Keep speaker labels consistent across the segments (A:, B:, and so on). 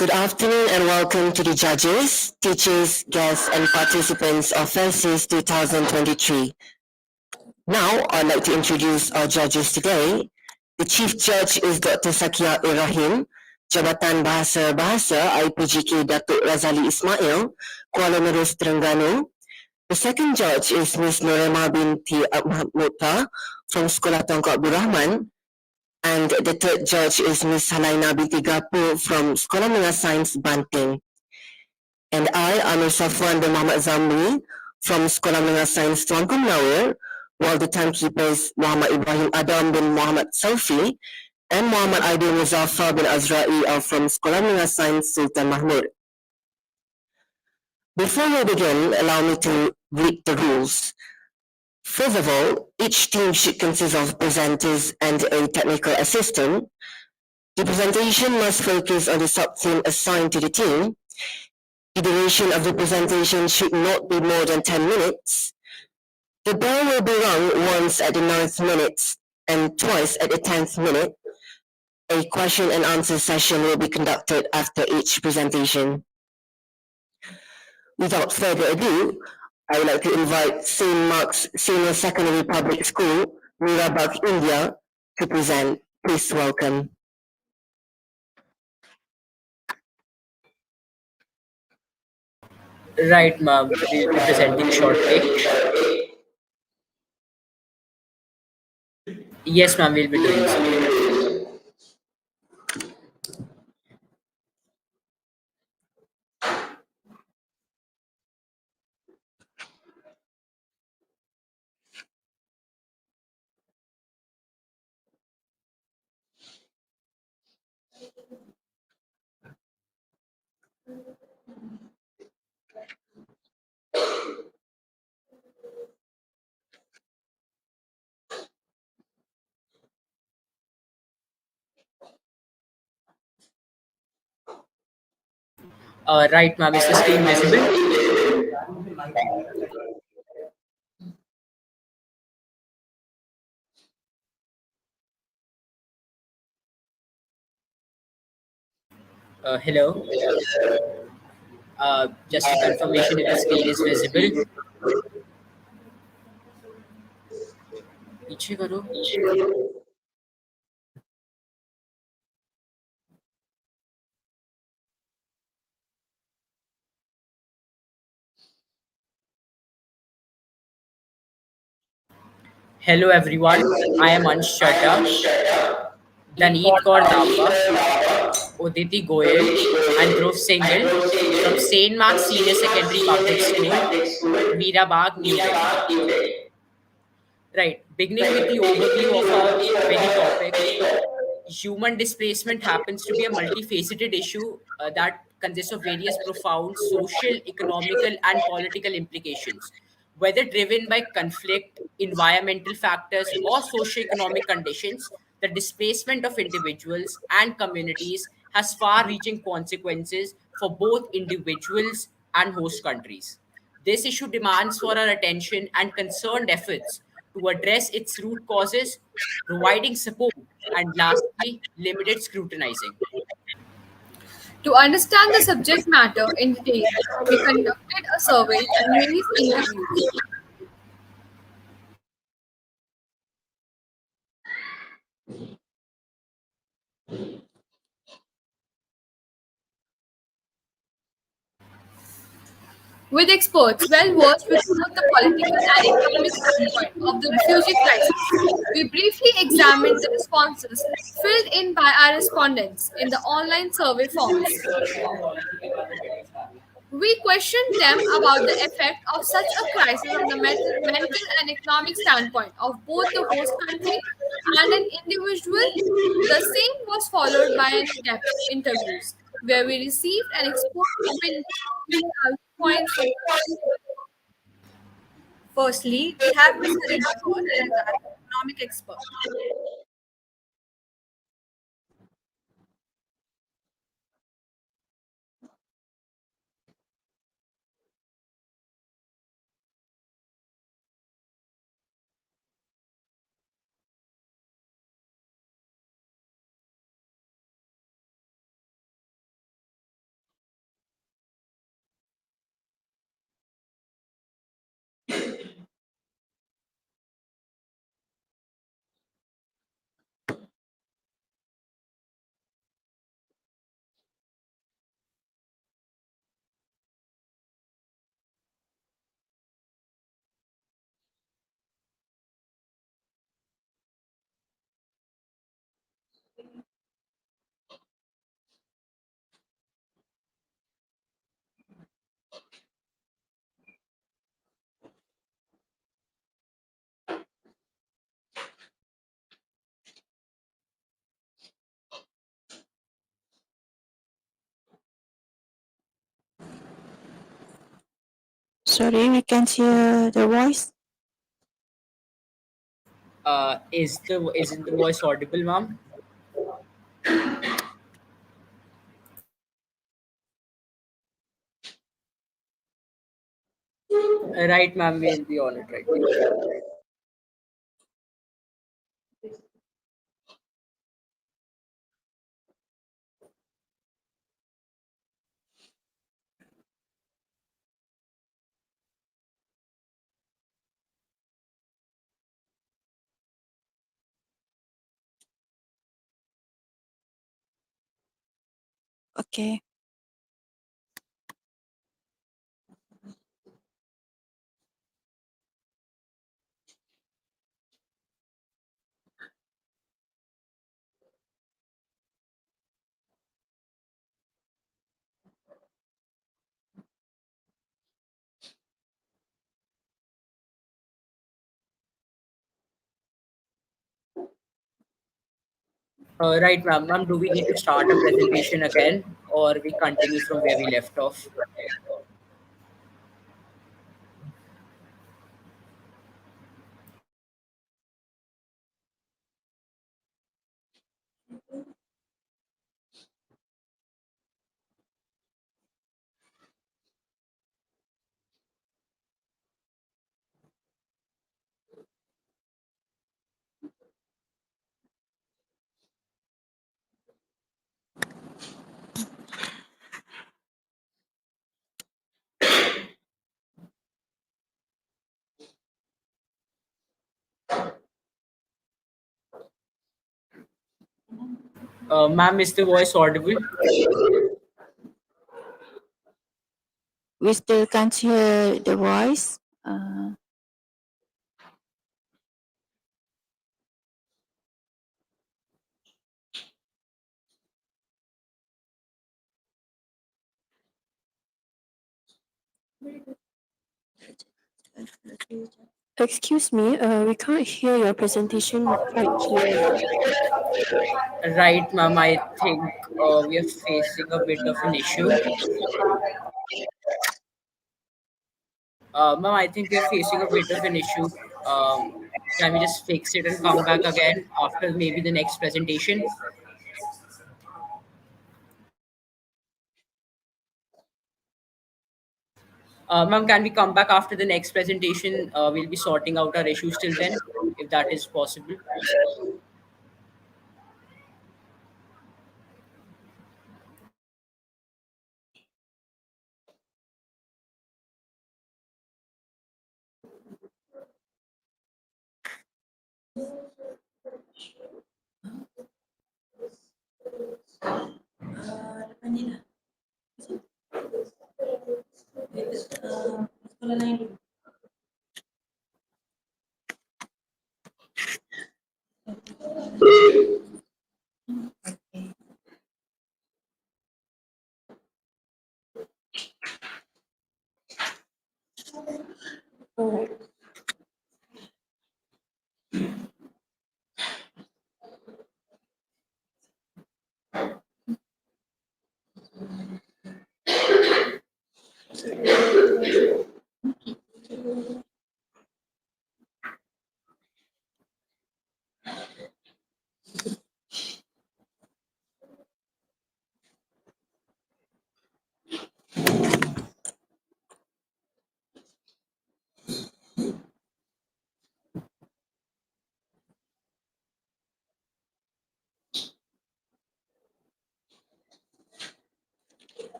A: Good afternoon and welcome to the judges, teachers, guests, and participants of FESIS 2023. Now, I'd like to introduce our judges today. The Chief Judge is Dr. Sakia Ibrahim, Jabatan Bahasa IPGK Datuk Razali Ismail, Kuala Nerus, Terengganu. The second judge is Ms. Nurema binti Muta from Sekolah Tuanku Abdul Rahman. And the third judge is Ms. Halaina binti Gapu from Sekolah Menengah Sains Banting. And I, Amir Safwan bin Muhammad Zamri from Sekolah Menengah Sains Tuanku Menawar, while the timekeepers Muhammad Ibrahim Adam bin Muhammad Saufi and Muhammad Aidil Muzaffar bin Azra'i are from Sekolah Menengah Sains Sultan Mahmud. Before we begin, allow me to read the rules. First of all, each team should consist of presenters and a technical assistant. The presentation must focus on the sub-theme assigned to the team. The duration of the presentation should not be more than 10 minutes. The bell will be rung once at the 9th minute and twice at the 10th minute. A question and answer session will be conducted after each presentation. Without further ado, I would like to invite St. Mark's Senior Secondary Public School, MEERA, BAGH, India, to present. Please welcome.
B: Right, ma'am. We will be presenting shortly. Yes, ma'am. We'll be doing so. Right, ma'am. Is the screen visible? Hello. Just a confirmation if the screen is visible. पीछे करो. Hello everyone, I am Ansh Chadha, Daneet Kaur Dapa, Uditi Goyal, and Dhruv Singhal from St. Mark's Senior Secondary Public School, MEERA, BAGH, New Delhi. Right, beginning with the overview of our very topic, human displacement happens to be a multifaceted issue that consists of various profound social, economical, and political implications. Whether driven by conflict, environmental factors, or socio-economic conditions, the displacement of individuals and communities has far-reaching consequences for both individuals and host countries. This issue demands for our attention and concerned efforts to address its root causes, providing support, and lastly, limited scrutinizing.
C: To understand the subject matter in detail, we conducted a survey and various interviews. With experts well versed with both the political and economic standpoint of the refugee crisis, we briefly examined the responses filled in by our respondents in the online survey forms. We questioned them about the effect of such a crisis on the mental and economic standpoint of both the host country and an individual. The same was followed by in-depth interviews where we received an exposed opinion our points from. Firstly, we have Ms. Harina Kaur as our economic expert.
D: Sorry, we can't hear the voice.
B: Isn't the voice audible, ma'am? Right, ma'am. We'll be on it right now.
D: Okay.
B: Right, ma'am. Ma'am, do we need to start a presentation again, or we continue from where we left off? Ma'am, is the voice audible?
D: We still can't hear the voice. Excuse me, we can't hear your presentation quite clearly.
B: Right, ma'am. I think we are facing a bit of an issue. Ma'am, I think we are facing a bit of an issue. Can we just fix it and come back again after maybe the next presentation? Ma'am, can we come back after the next presentation? We'll be sorting out our issues till then, if that is possible.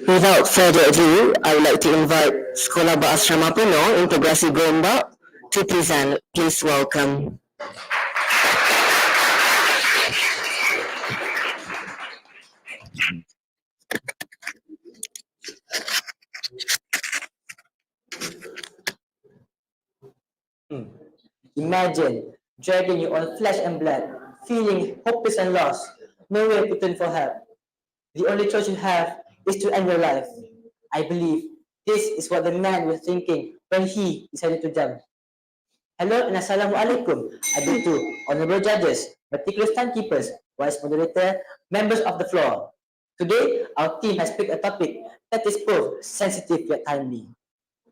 A: Without further ado, I would like to invite Sekolah Berasrama Penuh Integrasi GOMBAK to present. Please welcome.
E: Imagine dragging your own flesh and blood, feeling hopeless and lost, nowhere to turn for help. The only choice you have is to end your life. I believe this is what the man was thinking when he decided to jump. Hello and Assalamualaikum, Adutu, honorable judges, meticulous timekeepers, wise moderator, members of the floor. Today, our team has picked a topic that is both sensitive yet timely.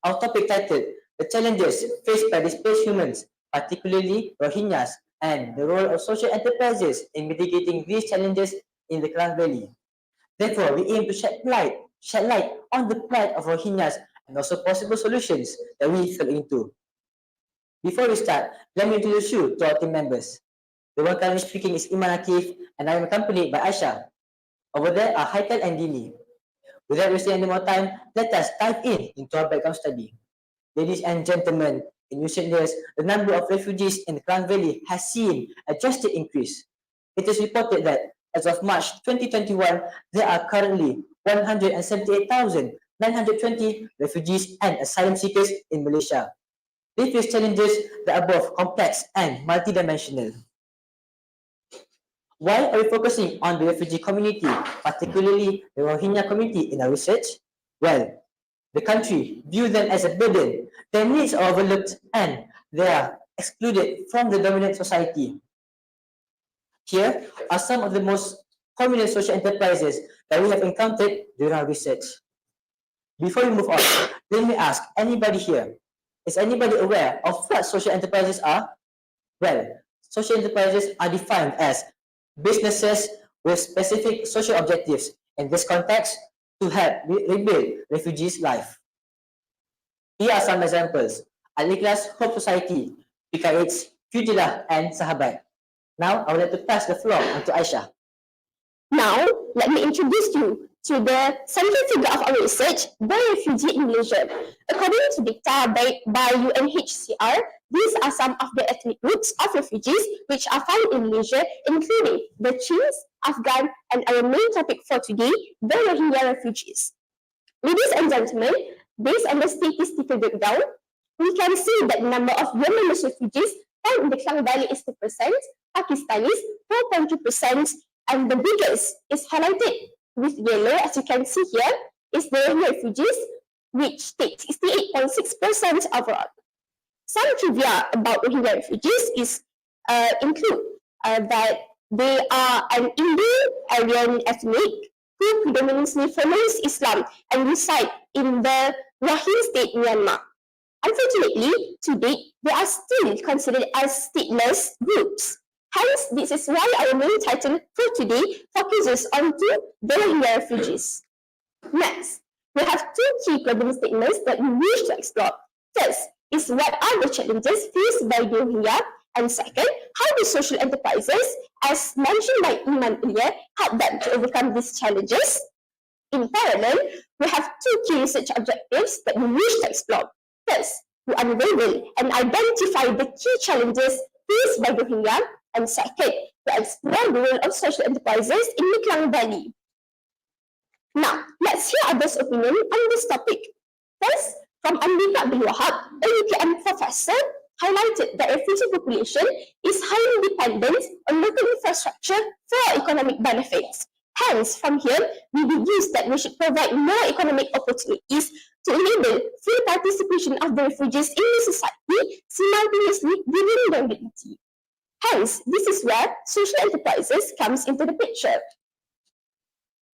E: Our topic titled, The Challenges Faced by Displaced Humans, particularly Rohingyas, and the role of social enterprises in mitigating these challenges in the Klang Valley. Therefore, we aim to shed light on the plight of Rohingyas and also possible solutions that we fell into. Before we start, let me introduce you to our team members. The one currently speaking is Iman Akif, and I am accompanied by Aisha. Over there are Haikal and Dini. Without wasting any more time, let us dive into our background study. Ladies and gentlemen, in recent years, the number of refugees in the Klang Valley has seen a drastic increase. It is reported that as of March 2021, there are currently 178,920 refugees and asylum seekers in Malaysia. They face challenges that are both complex and multidimensional. Why are we focusing on the refugee community, particularly the Rohingya community in our research? Well, the country views them as a burden, their needs are overlooked, and they are excluded from the dominant society. Here are some of the most prominent social enterprises that we have encountered during our research. Before we move on, let me ask anybody here, is anybody aware of what social enterprises are? Well, social enterprises are defined as businesses with specific social objectives, in this context, to help rebuild refugees' life. Here are some examples: Al-Ikhlas Hope Society, PKH, Fujilah, and Sahabat. Now, I would like to pass the floor on to Aisha.
F: Now, let me introduce you to the central figure of our research, the refugee in Malaysia. According to data by UNHCR, these are some of the ethnic groups of refugees which are found in Malaysia, including the Chinese, Afghan, and our main topic for today, the Rohingya refugees. Ladies and gentlemen, based on the statistical breakdown, we can see that the number of Yemenis refugees found in the Klang Valley is 2%, Pakistanis 4.2%, and the biggest is highlighted with yellow, as you can see here, is the Rohingya refugees, which take 68.6% overall. Some trivia about Rohingya refugees include that they are an Indo-Aryan ethnic who predominantly follows Islam and reside in the Rakhine State, Myanmar. Unfortunately, to date, they are still considered as stateless groups. Hence, this is why our main title for today focuses on the Rohingya refugees. Next, we have two key problem statements that we wish to explore. First is what are the challenges faced by the Rohingya, and second, how do social enterprises, as mentioned by Iman earlier, help them to overcome these challenges? In parallel, we have two key research objectives that we wish to explore. First, to unravel and identify the key challenges faced by the Rohingya, and second, to explore the role of social enterprises in the Klang Valley. Now, let's hear others' opinion on this topic. First, from Andika bin Wahab, a UKM professor, highlighted that refugee population is highly dependent on local infrastructure for economic benefits. Hence, from here, we deduce that we should provide more economic opportunities to enable full participation of the refugees in the society, simultaneously giving them dignity. Hence, this is where social enterprises comes into the picture.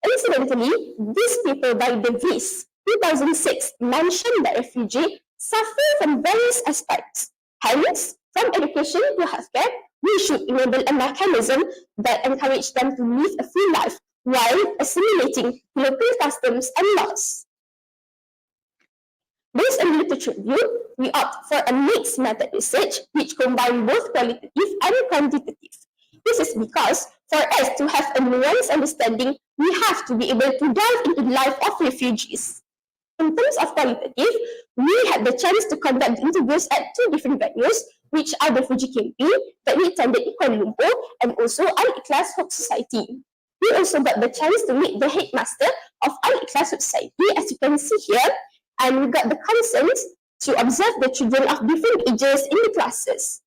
F: Incidentally, this paper by Davis, 2006, mentioned that refugees suffer from various aspects. Hence, from education to healthcare, we should enable a mechanism that encourages them to live a free life while assimilating local customs and laws. Based on literature review, we opt for a mixed method research which combines both qualitative and quantitative. This is because for us to have a nuanced understanding, we have to be able to dive into the life of refugees. In terms of qualitative, we had the chance to conduct interviews at 2 different venues, which are the refugee campaign that we attended in Kuala Lumpur and also Al-Ikhlas Hope Society. We also got the chance to meet the headmaster of Al-Ikhlas Hope Society, as you can see here, and we got the consent to observe the children of different ages in the classes.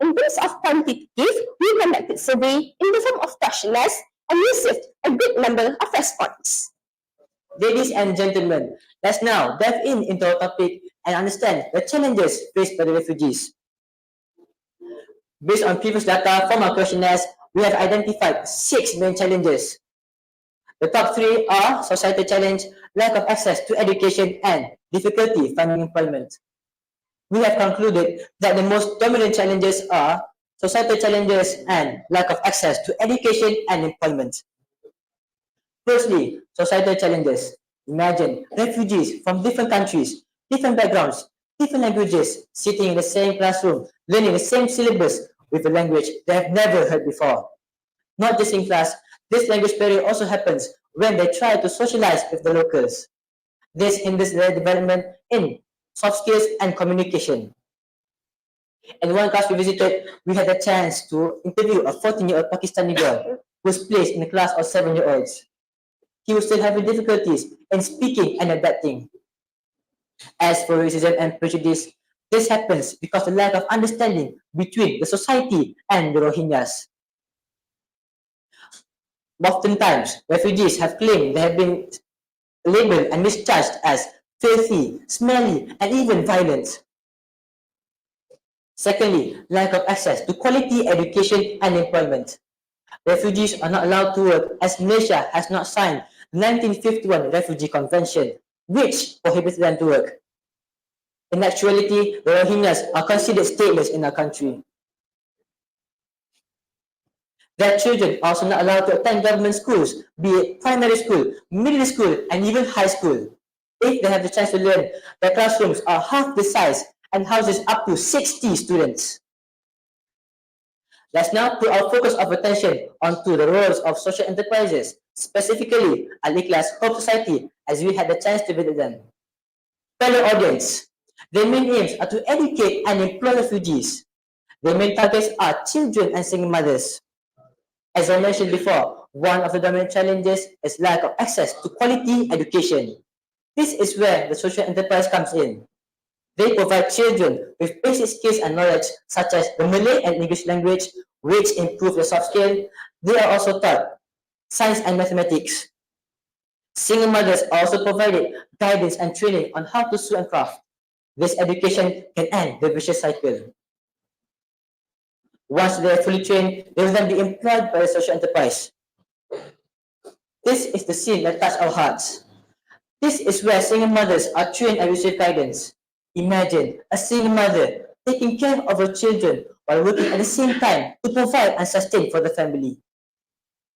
F: In terms of quantitative, we conducted survey in the form of questionnaires and received a good number of responses.
E: Ladies and gentlemen, let's now dive into our topic and understand the challenges faced by the refugees. Based on previous data from our questionnaires, we have identified 6 main challenges. The top 3 are societal challenge, lack of access to education, and difficulty finding employment. We have concluded that the most dominant challenges are societal challenges and lack of access to education and employment. Firstly, societal challenges. Imagine refugees from different countries, different backgrounds, different languages, sitting in the same classroom, learning the same syllabus with a language they have never heard before. Not just in class, this language barrier also happens when they try to socialize with the locals. This hinders their development in soft skills and communication. In one class we visited, we had the chance to interview a 14-year-old Pakistani girl who was placed in a class of 7-year-olds. He was still having difficulties in speaking and adapting. As for racism and prejudice, this happens because of the lack of understanding between the society and the Rohingyas. Oftentimes, refugees have claimed they have been labeled and misjudged as filthy, smelly, and even violent. Secondly, lack of access to quality education and employment. Refugees are not allowed to work as Malaysia has not signed the 1951 Refugee Convention, which prohibits them to work. In actuality, the Rohingyas are considered stateless in our country. Their children are also not allowed to attend government schools, be it primary school, middle school, and even high school. If they have the chance to learn, their classrooms are half the size and houses up to 60 students. Let's now put our focus of attention onto the roles of social enterprises, specifically Al-Ikhlas Hope Society, as we had the chance to visit them. Fellow audience, their main aims are to educate and employ refugees. Their main targets are children and single mothers. As I mentioned before, one of the dominant challenges is lack of access to quality education. This is where the social enterprise comes in. They provide children with basic skills and knowledge such as the Malay and English language, which improve their soft skill. They are also taught science and mathematics. Single mothers are also provided guidance and training on how to sew and craft. This education can end the vicious cycle. Once they are fully trained, they will then be employed by the social enterprise. This is the scene that touched our hearts. This is where single mothers are trained and receive guidance. Imagine a single mother taking care of her children while working at the same time to provide and sustain for the family.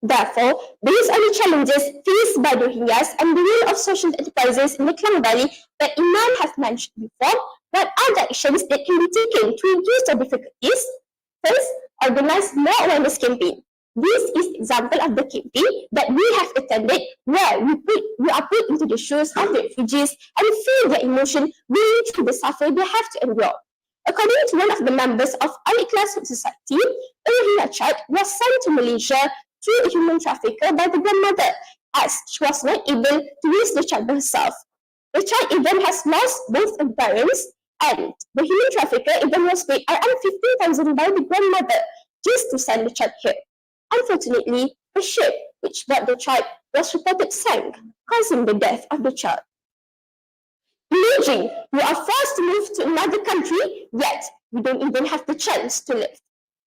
F: Therefore, based on the challenges faced by the Rohingyas and the role of social enterprises in the Klang Valley that Iman has mentioned before, what are the actions that can be taken to reduce the difficulties? First, organize more awareness campaign. This is an example of the campaign that we have attended where we are put into the shoes of the refugees and feel their emotion going through the suffering they have to endure. According to one of the members of Al-Ikhlas Society, a Rohingya child was sent to Malaysia through a human trafficker by the grandmother as she was not able to raise the child by herself. The child even has lost both her parents, and the human trafficker even was paid around 15,000 by the grandmother just to send the child here. Unfortunately, the ship which brought the child was reported sank, causing the death of the child. Imagine you are forced to move to another country, yet you don't even have the chance to live.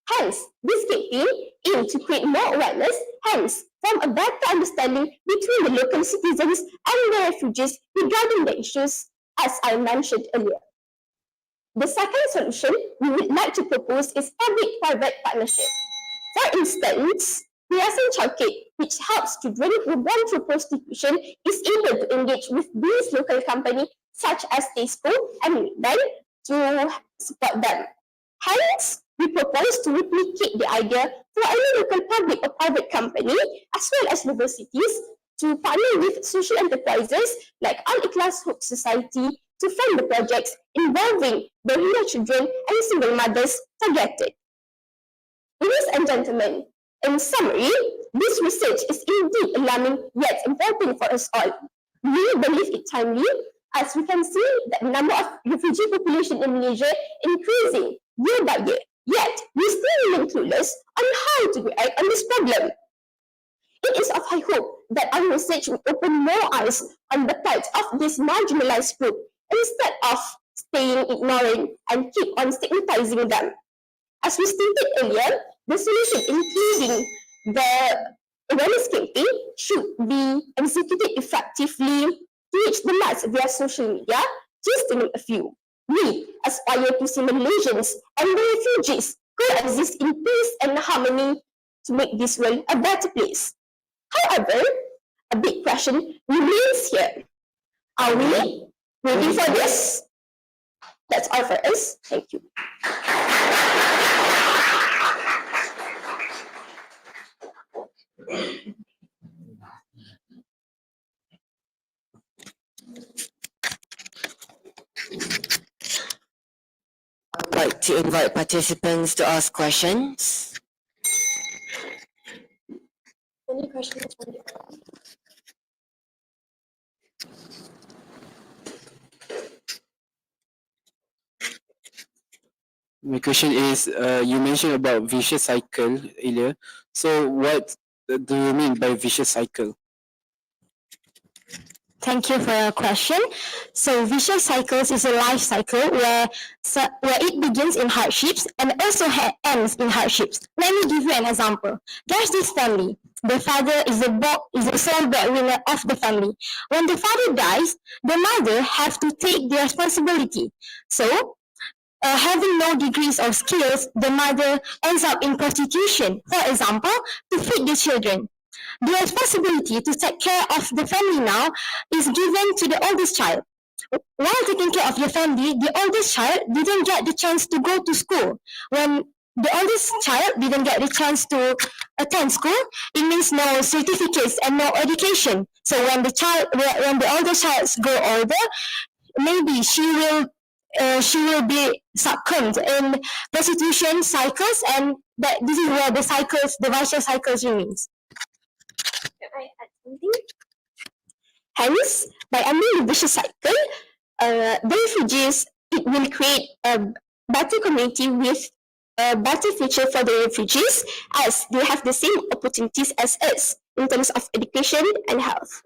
F: Hence, this campaign aims to create more awareness, hence, form a better understanding between the local citizens and the refugees regarding the issues, as I mentioned earlier. The second solution we would like to propose is public-private partnership. For instance, Yayasan Chowkit, which helps children who born through prostitution, is able to engage with these local companies such as Tesco and BAGH to support them. Hence, we propose to replicate the idea for any local public or private company, as well as universities, to partner with social enterprises like Al-Ikhlas Hope Society to fund the projects involving the Rohingya children and single mothers targeted. Ladies and gentlemen, in summary, this research is indeed alarming yet important for us all. We believe it timely, as we can see that the number of refugee population in Malaysia increasing year by year, yet we still remain clueless on how to react on this problem. It is of high hope that our research will open more eyes on the plight of this marginalized group instead of staying ignorant and keep on stigmatizing them. As we stated earlier, the solution, including the awareness campaign, should be executed effectively to reach the mass via social media, just to name a few. We aspire to see Malaysians and the refugees coexist in peace and harmony to make this world a better place. However, a big question remains here. Are we ready for this? That's all for us. Thank you.
A: I'd like to invite participants to ask questions.
F: Any questions from you?
G: My question is, you mentioned about vicious cycle earlier. So what do you mean by vicious cycle?
H: Thank you for your question. So vicious cycles is a life cycle where it begins in hardships and also ends in hardships. Let me give you an example. There's this family. The father is the sole breadwinner of the family. When the father dies, the mother have to take the responsibility. So, having no degrees or skills, the mother ends up in prostitution, for example, to feed the children. The responsibility to take care of the family now is given to the oldest child. While taking care of the family, the oldest child didn't get the chance to go to school. When the oldest child didn't get the chance to attend school, it means no certificates and no education. So when the oldest child grow older, maybe she will be succumbed in prostitution cycles, and that this is where the vicious cycles remains.
F: Can I add something? Hence, by ending the vicious cycle, the refugees, it will create a better community with a better future for the refugees, as they have the same opportunities as us in terms of education and health.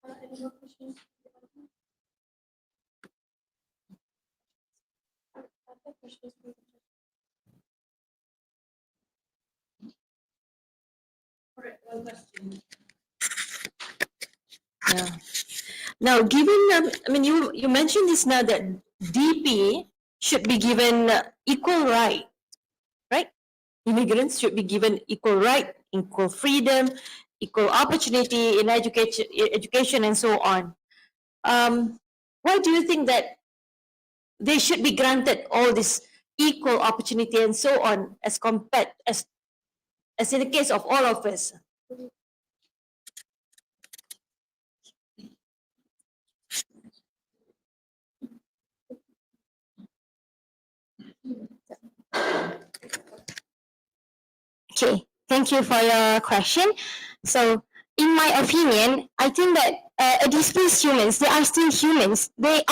F: Any more questions?
I: Yeah. Now, given, you mentioned this now that DP should be given equal right? Immigrants should be given equal right, equal freedom, equal opportunity in education, and so on. Why do you think that they should be granted all this equal opportunity and so on, as compared as in the case of all of us?
H: Okay, thank you for your question. So, in my opinion, I think that displaced humans, they are still humans. They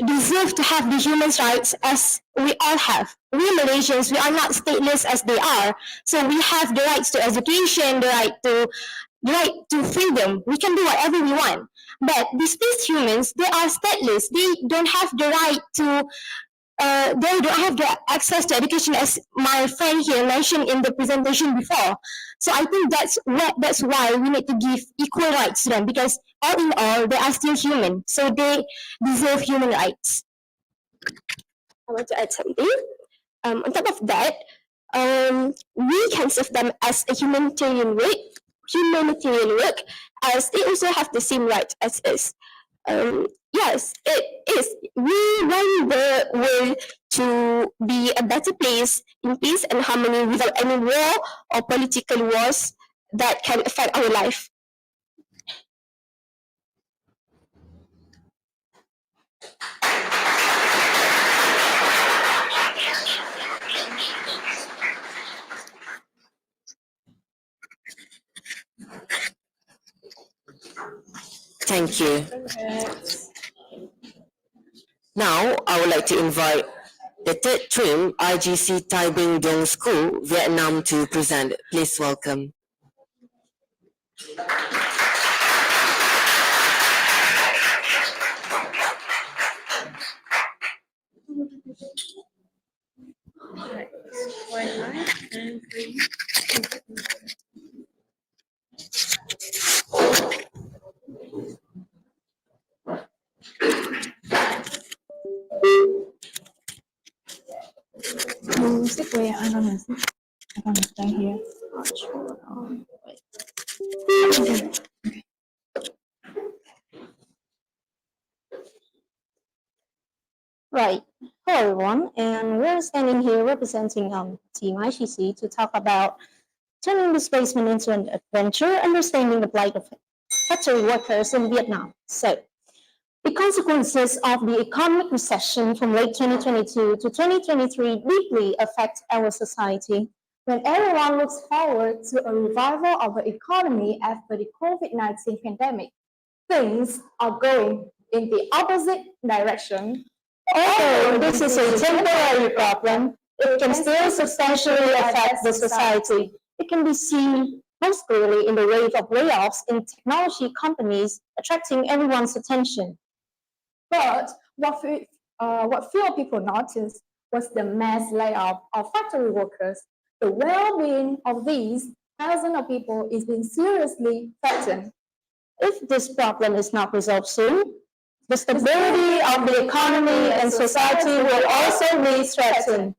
H: deserve to have the human rights as we all have. We Malaysians, we are not stateless as they are. So we have the rights to education, the right to the right to freedom. We can do whatever we want. But displaced humans, they are stateless. They don't have the right to they don't have the access to education, as my friend here mentioned in the presentation before. So I think that's why we need to give equal rights to them, because all in all, they are still human. So they deserve human rights. I want to add something. On top of that, we can serve them as a humanitarian work, as they also have the same rights as us. Yes, it is. We want the world to be a better place in peace and harmony without any war or political wars that can affect our life.
A: Thank you. Now, I would like to invite the third trim, IGC-THAI Dong School, Vietnam, to present. Please welcome.
H: Right. Hello, everyone, and we're standing here representing Team IGC to talk about turning displacement into an adventure, understanding the plight of factory workers in Vietnam. So, the consequences of the economic recession from late 2022 to 2023 deeply affect our society. When everyone looks forward to a revival of the economy after the COVID-19 pandemic, things are going in the opposite direction. Although this is a temporary problem, it can still substantially affect the society. It can be seen most clearly in the wave of layoffs in technology companies, attracting everyone's attention.
F: But what fewer people noticed was the mass layoff of factory workers. The well-being of these thousands of people is being seriously threatened.
H: If this problem is not resolved soon, the stability of the economy and society will also be threatened.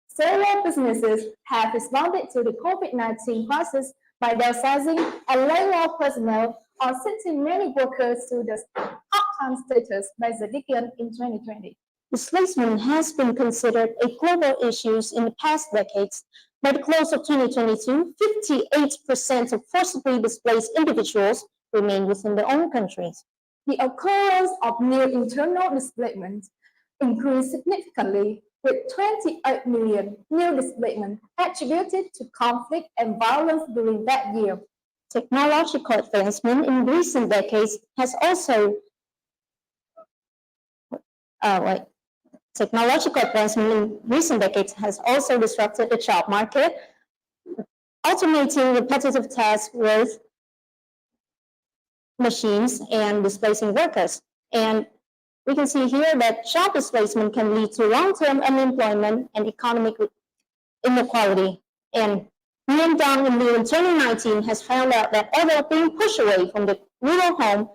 F: Several businesses have responded to the COVID-19 crisis by downsizing and laying off personnel or sending many workers to the part-time status by the decade in 2020.
H: Displacement has been considered a global issue in the past decades. By the close of 2022, 58% of forcibly displaced individuals remain within their own countries.
F: The occurrence of new internal displacement increased significantly, with 28 million new displacement attributed to conflict and violence during that year.
H: Technological advancement in recent decades has also disrupted the job market, automating repetitive tasks with machines and displacing workers. And we can see here that job displacement can lead to long-term unemployment and economic inequality. And Nguyen Dong in 2019 has found out that although being pushed away from the rural home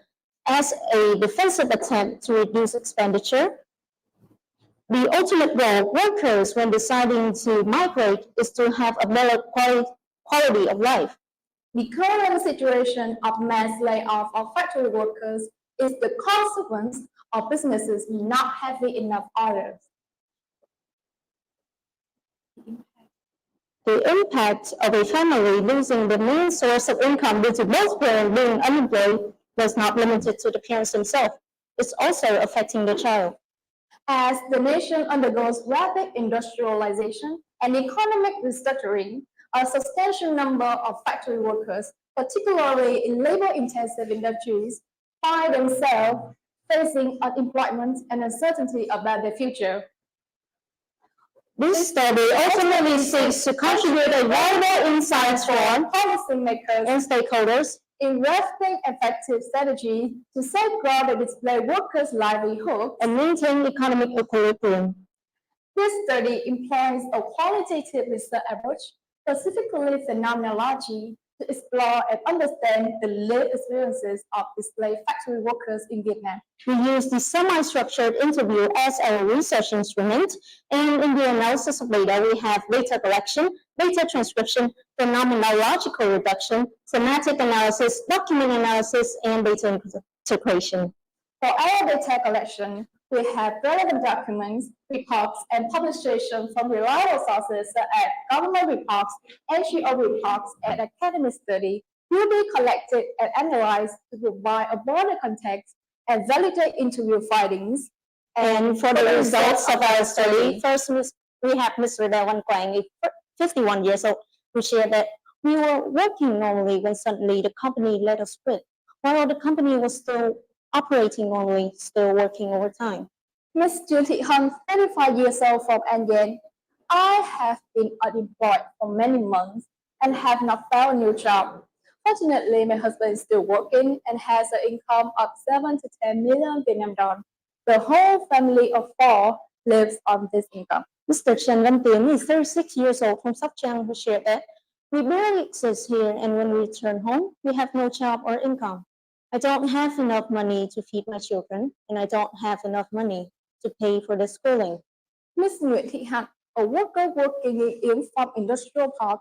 H: as a defensive attempt to reduce expenditure, the ultimate goal of workers when deciding to migrate is to have a better quality of life.
F: The current situation of mass layoff of factory workers is the consequence of businesses not having enough orders.
H: The impact of a family losing the main source of income due to both parents being unemployed was not limited to the parents themselves. It's also affecting the child.
F: As the nation undergoes rapid industrialization and economic restructuring, a substantial number of factory workers, particularly in labor-intensive industries, find themselves facing unemployment and uncertainty about their future. This study ultimately seeks to contribute a valuable insights from policymakers and stakeholders in crafting effective strategy to safeguard the displaced workers' livelihood and maintain economic equilibrium. This study employs a qualitative research approach, specifically phenomenology, to explore and understand the lived experiences of displaced factory workers in Vietnam. We use the semi-structured interview as our research instrument, and in the analysis of data, we have data collection, data transcription, phenomenological reduction, semantic analysis, document analysis, and data integration. For our data collection, we have relevant documents, reports, and publications from reliable sources such as government reports, NGO reports, and academic study will be collected and analyzed to provide a broader context and validate interview findings. And for the results of our study, first we have Ms. Rida Quang, 51 years old, who shared that we were working normally when suddenly the company let us quit, while the company was still operating normally, still working overtime. Ms. Chu Thị Hân, 35 years old from An Giang. I have been unemployed for many months and have not found a new job. Fortunately, my husband is still working and has an income of 7 to 10 million Vietnam dong. The whole family of 4 lives on this income. Mr. Chen Văn Tiến is 36 years old from Sóc Trăng, who shared that we barely exist here, and when we return home, we have no job or income. I don't have enough money to feed my children, and I don't have enough money to pay for the schooling. Ms. Nguyễn Thị Hạnh, a worker working in Yến Phong Industrial Park,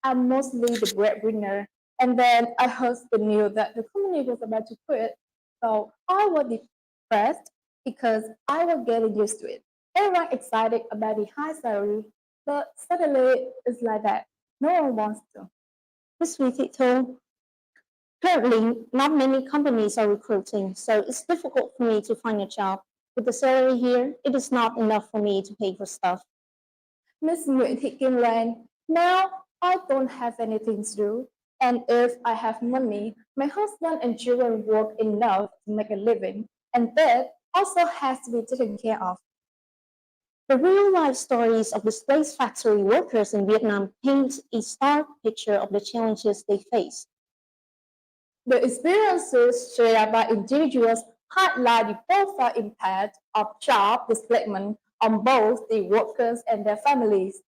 F: I'm mostly the breadwinner, and then I heard the news that the company was about to quit, so I was depressed because I was getting used to it. Everyone excited about the high salary, but suddenly it's like that. No one wants to. Ms. Nguyễn Thị Thu, currently, not many companies are recruiting, so it's difficult for me to find a job. With the salary here, it is not enough for me to pay for stuff. Ms. Nguyễn Thị Kim Loan, now I don't have anything to do, and if I have money, my husband and children work enough to make a living, and that also has to be taken care of. The real-life stories of displaced factory workers in Vietnam paint a stark picture of the challenges they face. The experiences shared by individuals highlight the profound impact of job displacement on both the workers and their families.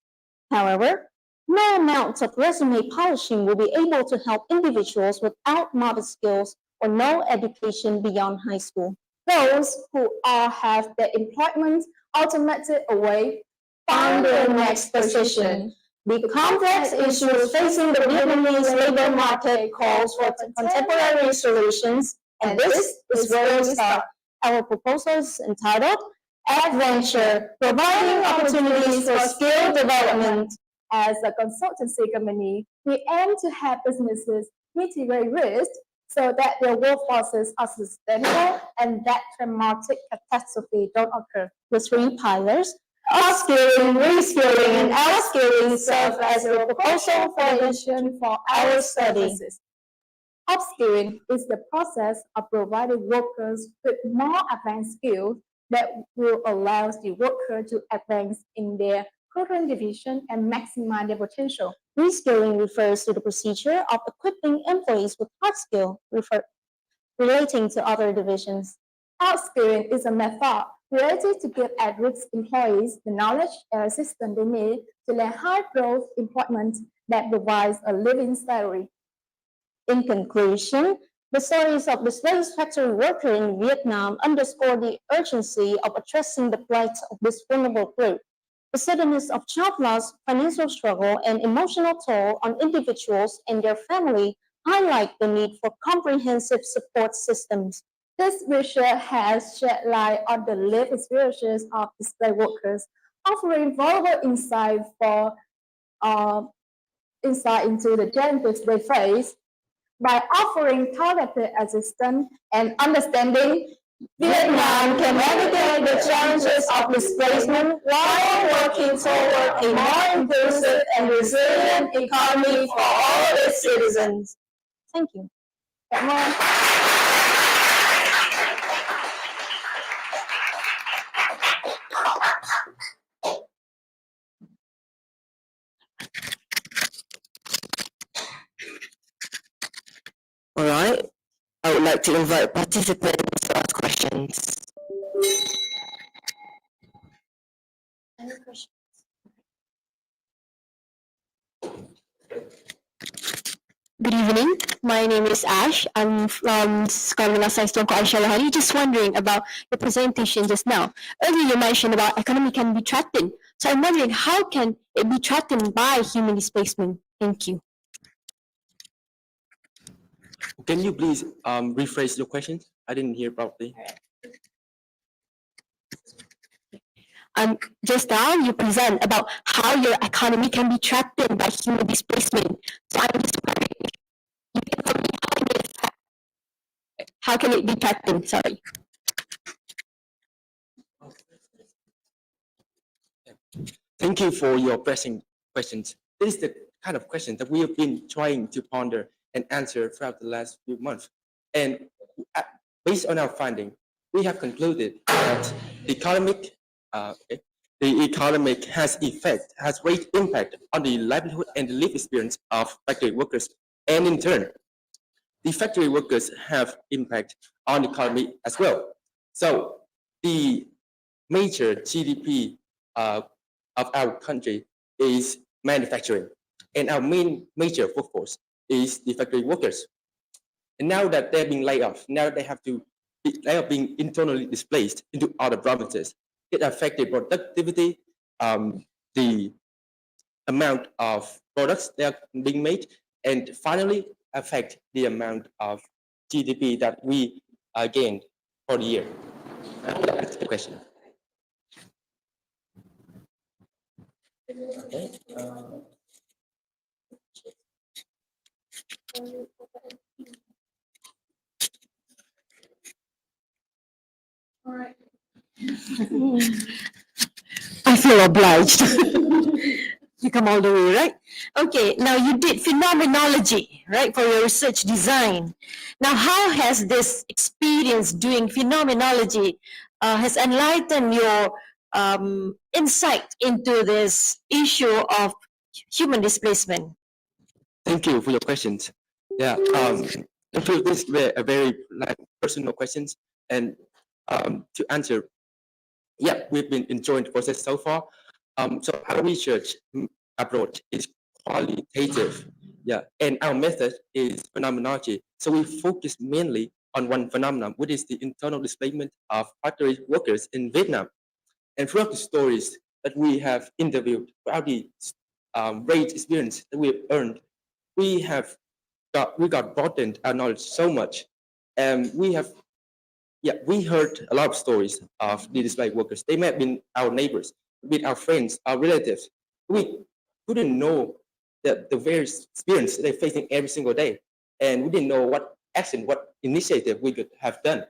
F: However, no amount of resume polishing will be able to help individuals without modest skills or no education beyond high school. Those who have their employment automated away find their next position. The complex issues facing the Vietnamese labor market calls for contemporary solutions, and this is where we start. Our proposal is entitled Adventure, providing opportunities for skill development. As a consultancy company, we aim to have businesses mitigate risk so that their workforces are sustainable and that traumatic catastrophe don't occur. The 3 pillars, upskilling, reskilling, and outskilling, serve as a proposal foundation for our study. Upskilling is the process of providing workers with more advanced skills that will allow the worker to advance in their current division and maximize their potential. Reskilling refers to the procedure of equipping employees with hard skills relating to other divisions. Outskilling is a method created to give at-risk employees the knowledge and assistance they need to land high-growth employment that provides a living salary. In conclusion, the stories of displaced factory workers in Vietnam underscore the urgency of addressing the plight of this vulnerable group. The suddenness of job loss, financial struggle, and emotional toll on individuals and their family highlight the need for comprehensive support systems. This research has shed light on the lived experiences of displaced workers, offering valuable insight into the challenges they face. By offering targeted assistance and understanding, Vietnam can navigate the challenges of displacement while working toward a more inclusive and resilient economy for all its citizens. Thank you. Cảm ơn.
A: would like to invite participants to ask questions.
H: Good evening. My name is Ash. I'm from Sekolah Science TUANKU Aisyah. Just wondering about the presentation just now. Earlier you mentioned about economy can be threatened. So I'm wondering how can it be threatened by human displacement? Thank you.
G: Can you please rephrase your question? I didn't hear properly.
H: Just now you present about how your economy can be threatened by human displacement. So I'm just wondering, you can tell me how can it be threatened? Sorry.
G: Thank you for your pressing questions. This is the kind of question that we have been trying to ponder and answer throughout the last few months. And based on our finding, we have concluded that the economic has great impact on the livelihood and the life experience of factory workers. And in turn, the factory workers have impact on the economy as well. So the major GDP of our country is manufacturing, and our major workforce is the factory workers. And now that they're being laid off, now they are being internally displaced into other provinces. It affected productivity, the amount of products that are being made, and finally affect the amount of GDP that we gained for the year. That's the question. Okay.
C: All right.
I: I feel obliged. You come all the way, right? Okay, now you did phenomenology, right, for your research design. Now, how has this experience doing phenomenology has enlightened your insight into this issue of human displacement?
G: Thank you for your questions. Yeah, I feel this were a very personal questions, and to answer, yeah, we've been enjoying the process so far. So our research approach is qualitative, yeah, and our method is phenomenology. So we focus mainly on one phenomenon, which is the internal displacement of factory workers in Vietnam. And throughout the stories that we have interviewed, throughout the great experience that we have earned, we got broadened our knowledge so much, and we heard a lot of stories of the displaced workers. They may have been our neighbors, with our friends, our relatives. We couldn't know the various experience they're facing every single day, and we didn't know what action, what initiative we could have done.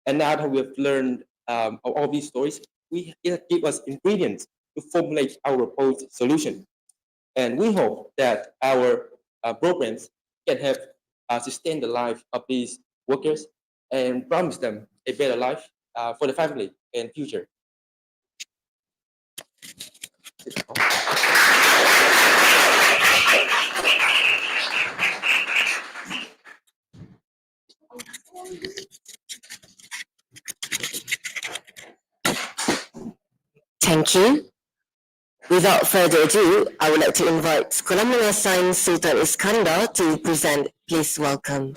G: And now that we have learned all these stories, it give us ingredients to formulate our proposed solution. And we hope that our programs can help sustain the life of these workers and promise them a better life for the family and future.
A: Thank you. Without further ado, I would like to invite Sekolah Menengah Sains Sultan Iskandar to present. Please welcome.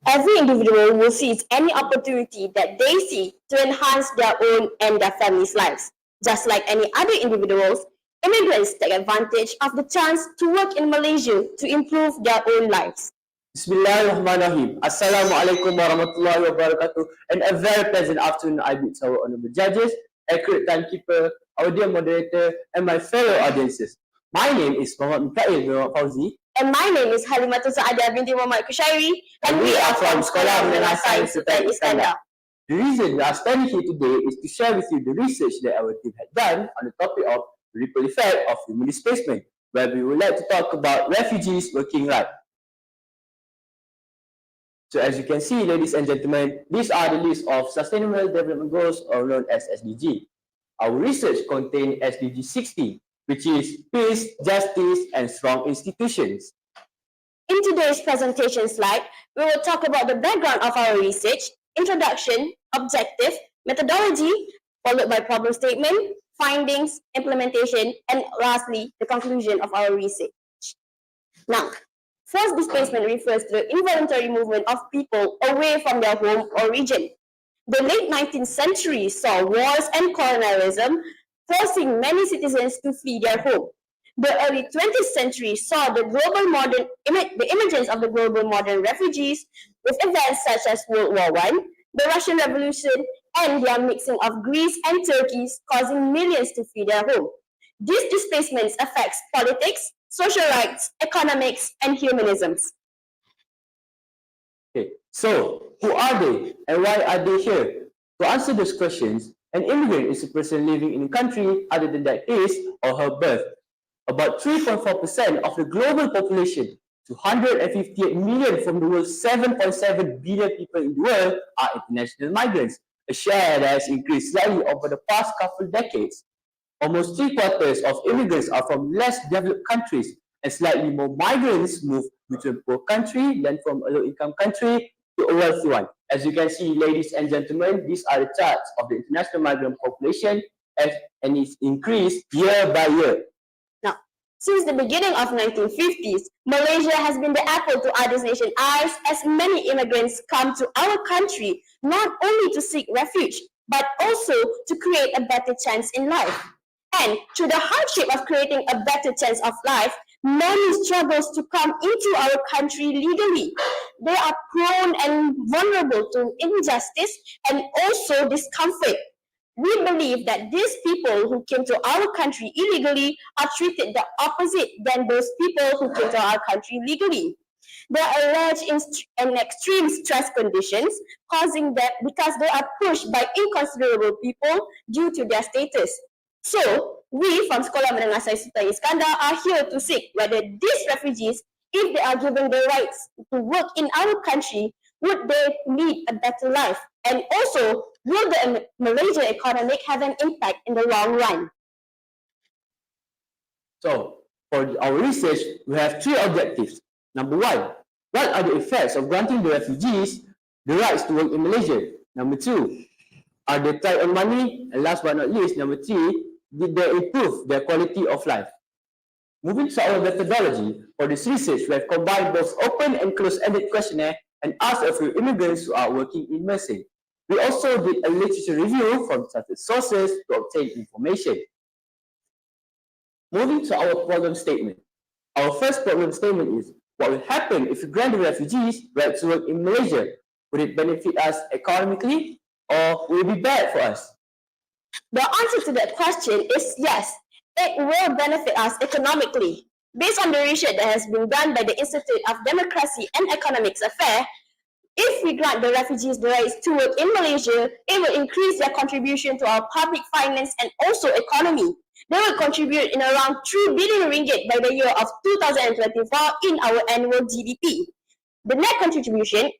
F: Every individual will seize any opportunity that they see to enhance their own and their family's lives. Just like any other individuals, immigrants take advantage of the chance to work in Malaysia to improve their own lives.
E: Bismillahirrahmanirrahim. Assalamualaikum warahmatullahi wabarakatuh. And a very pleasant afternoon, I bid our honorable judges accurate timekeeper, our dear moderator, and my fellow audiences. My name is Muhammad Mikail bin Fauzi.
F: And my name is Halimatul Saadia binti Muhammad Kushairi, and we are from Sekolah Menengah Sains Sultan Iskandar.
E: The reason we are standing here today is to share with you the research that our team had done on the topic of ripple effect of human displacement, where we would like to talk about refugees working right. So as you can see, ladies and gentlemen, these are the list of Sustainable Development Goals, or known as SDG. Our research contained SDG15, which is peace, justice, and strong institutions.
F: In today's presentation slide, we will talk about the background of our research, introduction, objective, methodology, followed by problem statement, findings, implementation, and lastly, the conclusion of our research. Now, forced displacement refers to the involuntary movement of people away from their home or region. The late 19th century saw wars and colonialism, forcing many citizens to flee their home. The early 20th century saw the emergence of the global modern refugees, with events such as World War I, the Russian Revolution, and their mixing of Greece and Turkey, causing millions to flee their home. These displacements affects politics, social rights, economics, and humanisms.
E: Okay, so who are they and why are they here? To answer those questions, an immigrant is a person living in a country other than that his or her birth. About 3.4% of the global population, 258 million from the world's 7.7 billion people in the world, are international migrants, a share that has increased slightly over the past couple decades. Almost 3/4 of immigrants are from less developed countries, and slightly more migrants move between a poor country than from a low-income country to a wealthy one. As you can see, ladies and gentlemen, these are the charts of the international migrant population, and it's increased year by year.
F: Now, since the beginning of 1950s, Malaysia has been the apple to others' nations' eyes, as many immigrants come to our country not only to seek refuge, but also to create a better chance in life. And through the hardship of creating a better chance of life, many struggles to come into our country legally. They are prone and vulnerable to injustice and also discomfort. We believe that these people who came to our country illegally are treated the opposite than those people who came to our country legally. They are alleged in extreme stress conditions, causing that because they are pushed by inconsiderable people due to their status. So, we from Sekolah Menengah Sains Sultan Iskandar are here to seek whether these refugees, if they are given the rights to work in our country, would they lead a better life? And also, will the Malaysian economy have an impact in the long run?
E: So, for our research, we have 3 objectives. Number 1, what are the effects of granting the refugees the rights to work in Malaysia? Number 2, are they tight on money? And last but not least, number 3, did they improve their quality of life? Moving to our methodology, for this research, we have combined both open and closed-ended questionnaire and asked a few immigrants who are working in Malaysia. We also did a literature review from trusted sources to obtain information. Moving to our problem statement. Our first problem statement is, what will happen if we grant the refugees right to work in Malaysia? Would it benefit us economically, or will it be bad for us?
F: The answer to that question is yes, it will benefit us economically. Based on the research that has been done by the Institute of Democracy and Economics Affairs, if we grant the refugees the rights to work in Malaysia, it will increase their contribution to our public finance and also economy. They will contribute in around 3 billion ringgit by the year of 2024 in our annual GDP. The net contribution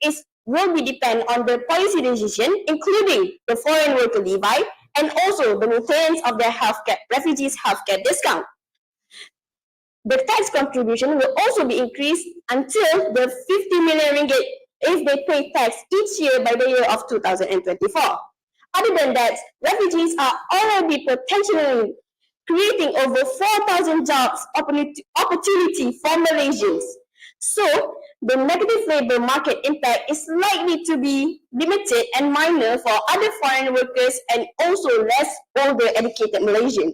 F: will be depend on the policy decision, including the foreign worker levy and also the maintenance of their refugees' healthcare discount. The tax contribution will also be increased until the 50 million ringgit if they pay tax each year by the year of 2024. Other than that, refugees are already potentially creating over 4,000 jobs opportunity for Malaysians. So, the negative labor market impact is likely to be limited and minor for other foreign workers and also less older educated Malaysians.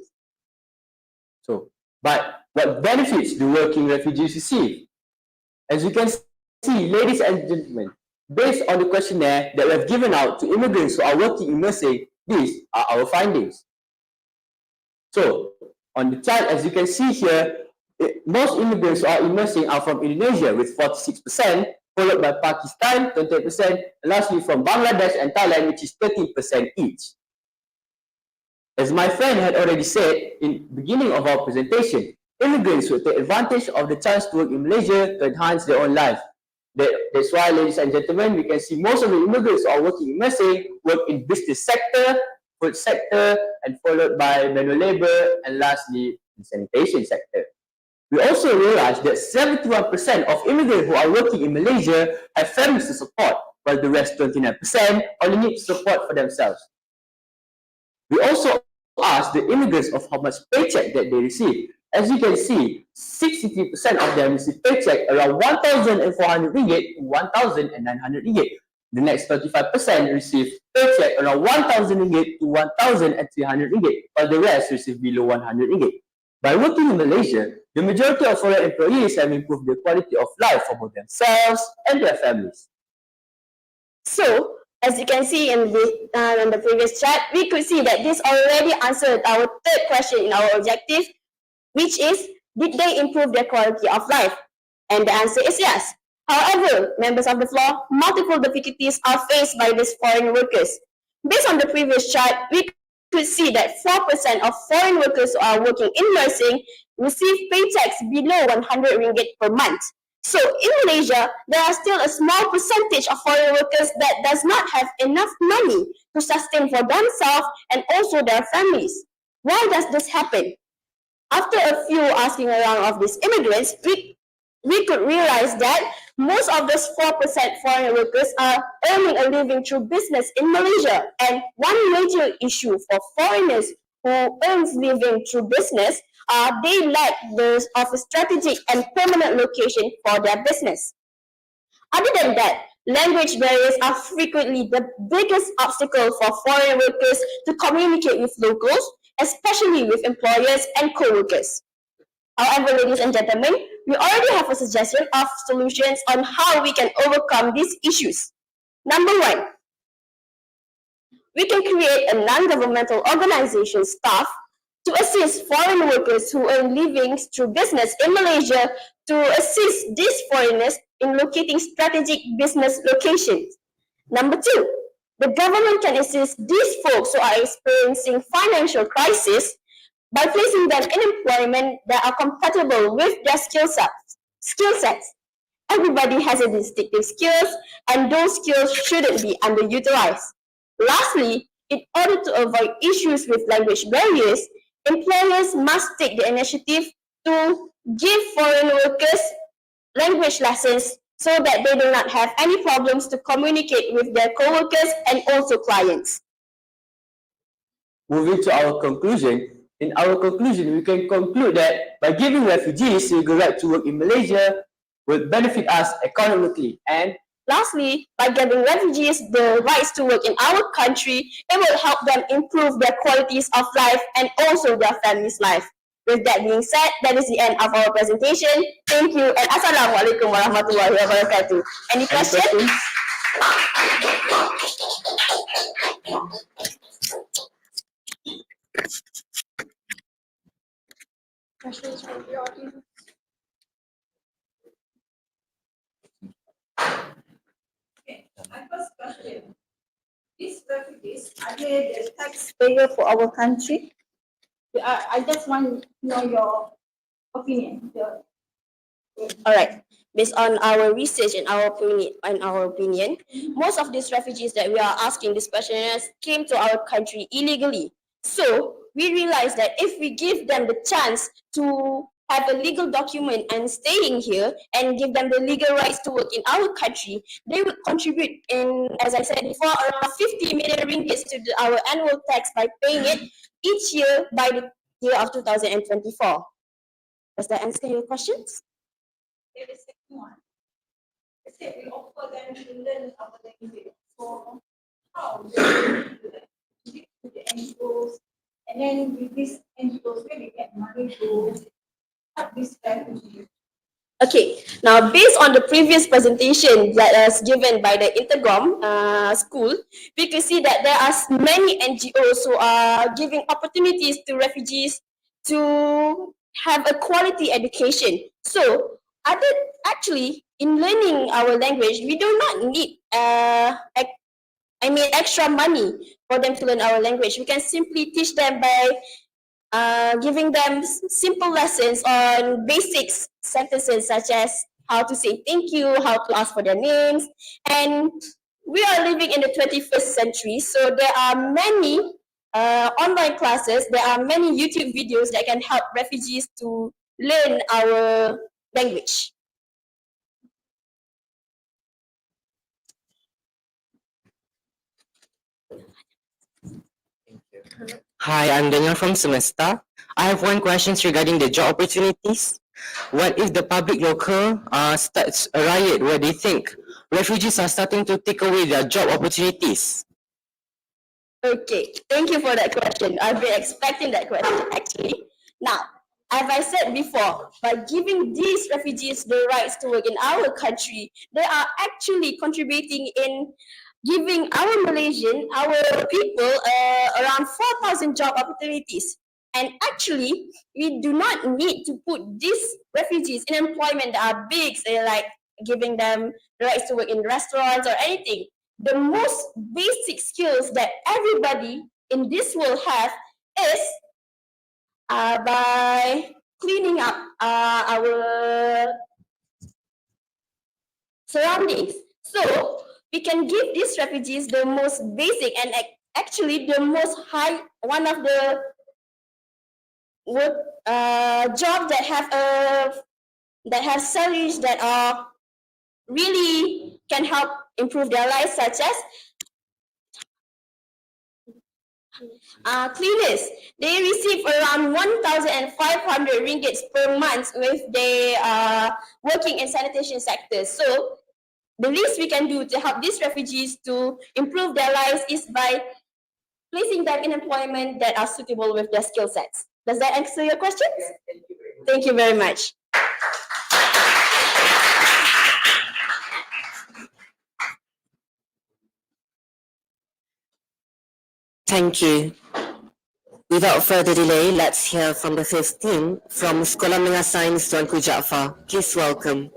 E: So, but what benefits do working refugees receive? As you can see, ladies and gentlemen, based on the questionnaire that we have given out to immigrants who are working in Malaysia, These are our findings. So, on the chart, as you can see here, most immigrants who are immersing are from Indonesia with 46%, followed by Pakistan, 28%, and lastly from Bangladesh and Thailand, which is 13% each. As my friend had already said in the beginning of our presentation, immigrants will take advantage of the chance to work in Malaysia to enhance their own life. That's why, ladies and gentlemen, we can see most of the immigrants who are working in Malaysia work in business sector, food sector, and followed by manual labor, and lastly, the sanitation sector. We also realized that 71% of immigrants who are working in Malaysia have families to support, while the rest 29% only need support for themselves. We also asked the immigrants of how much paycheck that they receive. As you can see, 63% of them receive paycheck around 1,400 ringgit to 1,900 ringgit. The next 35% receive paycheck around 1,000 ringgit to 1,300 ringgit, while the rest receive below 100 ringgit. By working in Malaysia, the majority of foreign employees have improved the quality of life for both themselves and their families.
F: So, as you can see in the previous chart, we could see that this already answered our third question in our objective, which is, did they improve their quality of life? And the answer is yes. However, members of the floor, multiple difficulties are faced by these foreign workers. Based on the previous chart, we could see that 4% of foreign workers who are working in nursing receive paychecks below 100 ringgit per month. So in Malaysia, there are still a small percentage of foreign workers that does not have enough money to sustain for themselves and also their families. Why does this happen? After a few asking around of these immigrants, we could realize that most of those 4% foreign workers are earning a living through business in Malaysia. And one major issue for foreigners who earns living through business they lack of a strategic and permanent location for their business. Other than that, language barriers are frequently the biggest obstacle for foreign workers to communicate with locals, especially with employers and co-workers. However, ladies and gentlemen, we already have a suggestion of solutions on how we can overcome these issues. Number one, we can create a non-governmental organization staff to assist foreign workers who earn livings through business in Malaysia to assist these foreigners in locating strategic business locations. Number two, the government can assist these folks who are experiencing financial crisis by placing them in employment that are compatible with their skill sets. Everybody has a distinctive skills, and those skills shouldn't be underutilized. Lastly, in order to avoid issues with language barriers, employers must take the initiative to give foreign workers language lessons so that they do not have any problems to communicate with their co-workers and also clients.
E: Moving to our conclusion, in our conclusion, we can conclude that by giving refugees the legal right to work in Malaysia will benefit us economically, and
F: lastly, by giving refugees the rights to work in our country, it will help them improve their qualities of life and also their family's life. With that being said, that is the end of our presentation. Thank you and Assalamualaikum warahmatullahi wabarakatuh. Any questions?
C: Questions from the audience?
J: Okay, my first question. These refugees, are they the taxpayer for our country? I just want to know your opinion.
F: All right. Based on our research and our opinion, most of these refugees that we are asking, these questionnaires, came to our country illegally. So we realized that if we give them the chance to have a legal document and staying here and give them the legal rights to work in our country, they would contribute in, as I said before, around 50 million ringgit to our annual tax by paying it each year by the year of 2024. Does that answer your questions?
J: The second one. I said we offer them to learn our language. So how do they do the NGOs? And then with these NGOs, where they get money to help these refugees?
F: Okay, now based on the previous presentation that was given by the INTERGOMB school, we can see that there are many NGOs who are giving opportunities to refugees to have a quality education. So, actually, in learning our language, we do not need extra money for them to learn our language. We can simply teach them by giving them simple lessons on basics sentences such as how to say thank you, how to ask for their names. And we are living in the 21st century, so there are many online classes, there are many YouTube videos that can help refugees to learn our language.
A: Hi, I'm Daniel from Semesta. I have one question regarding the job opportunities. What if the public local starts a riot where they think refugees are starting to take away their job opportunities?
F: Okay, thank you for that question. I've been expecting that question actually. Now, as I said before, by giving these refugees the rights to work in our country, they are actually contributing in giving our Malaysian, our people, around 4,000 job opportunities. And actually, we do not need to put these refugees in employment that are big, say like giving them the rights to work in restaurants or anything. The most basic skills that everybody in this world have is by cleaning up our surroundings. So we can give these refugees the most basic and actually the most high, one of the work job that have salaries that are really can help improve their lives, such as cleaners. They receive around 1,500 ringgit per month if they are working in sanitation sectors. So the least we can do to help these refugees to improve their lives is by placing them in employment that are suitable with their skill sets. Does that answer your question? Yes, thank you very much.
A: Thank you. Without further delay, let's hear from the fifth team from Sekolah Menengah Sains Tuanku JAAFAR. Please welcome.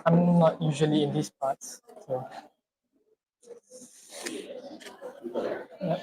K: I'm not usually in these parts, so yeah.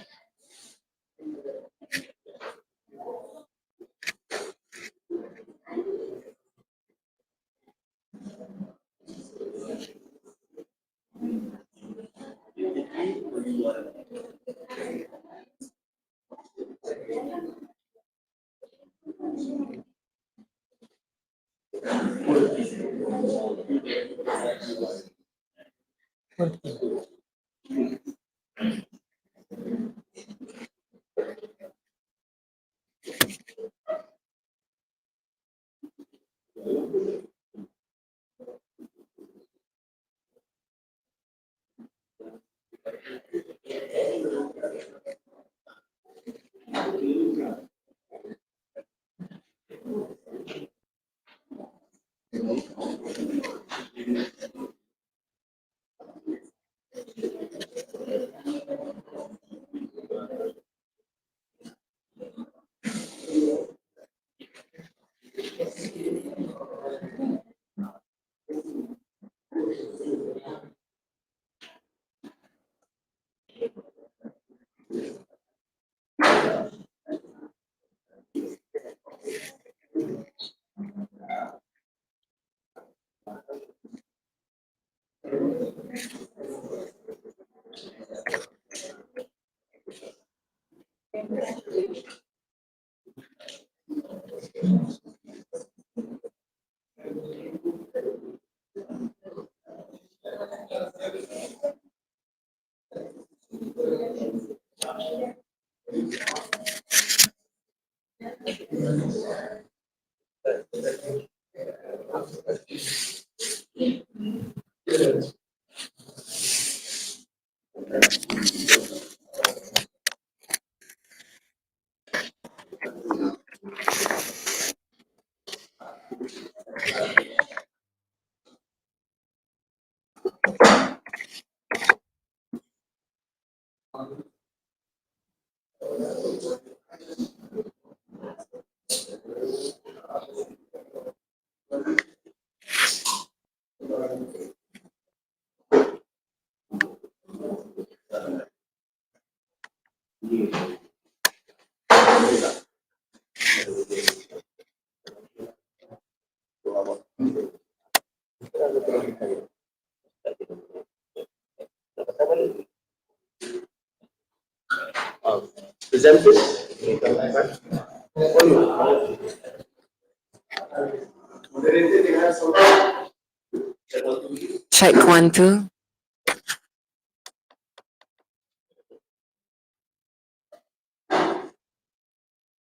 A: Check 1, 2.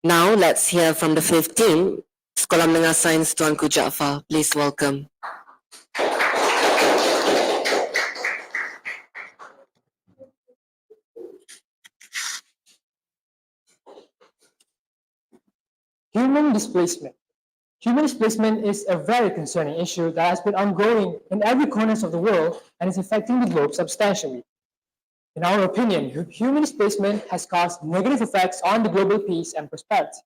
A: Now let's hear from the 15th Sekolah Menengah Sains Tuanku JAAFAR. Please welcome.
K: Human displacement. Human displacement is a very concerning issue that has been ongoing in every corner of the world and is affecting the globe substantially. In our opinion, human displacement has caused negative effects on the global peace and prosperity.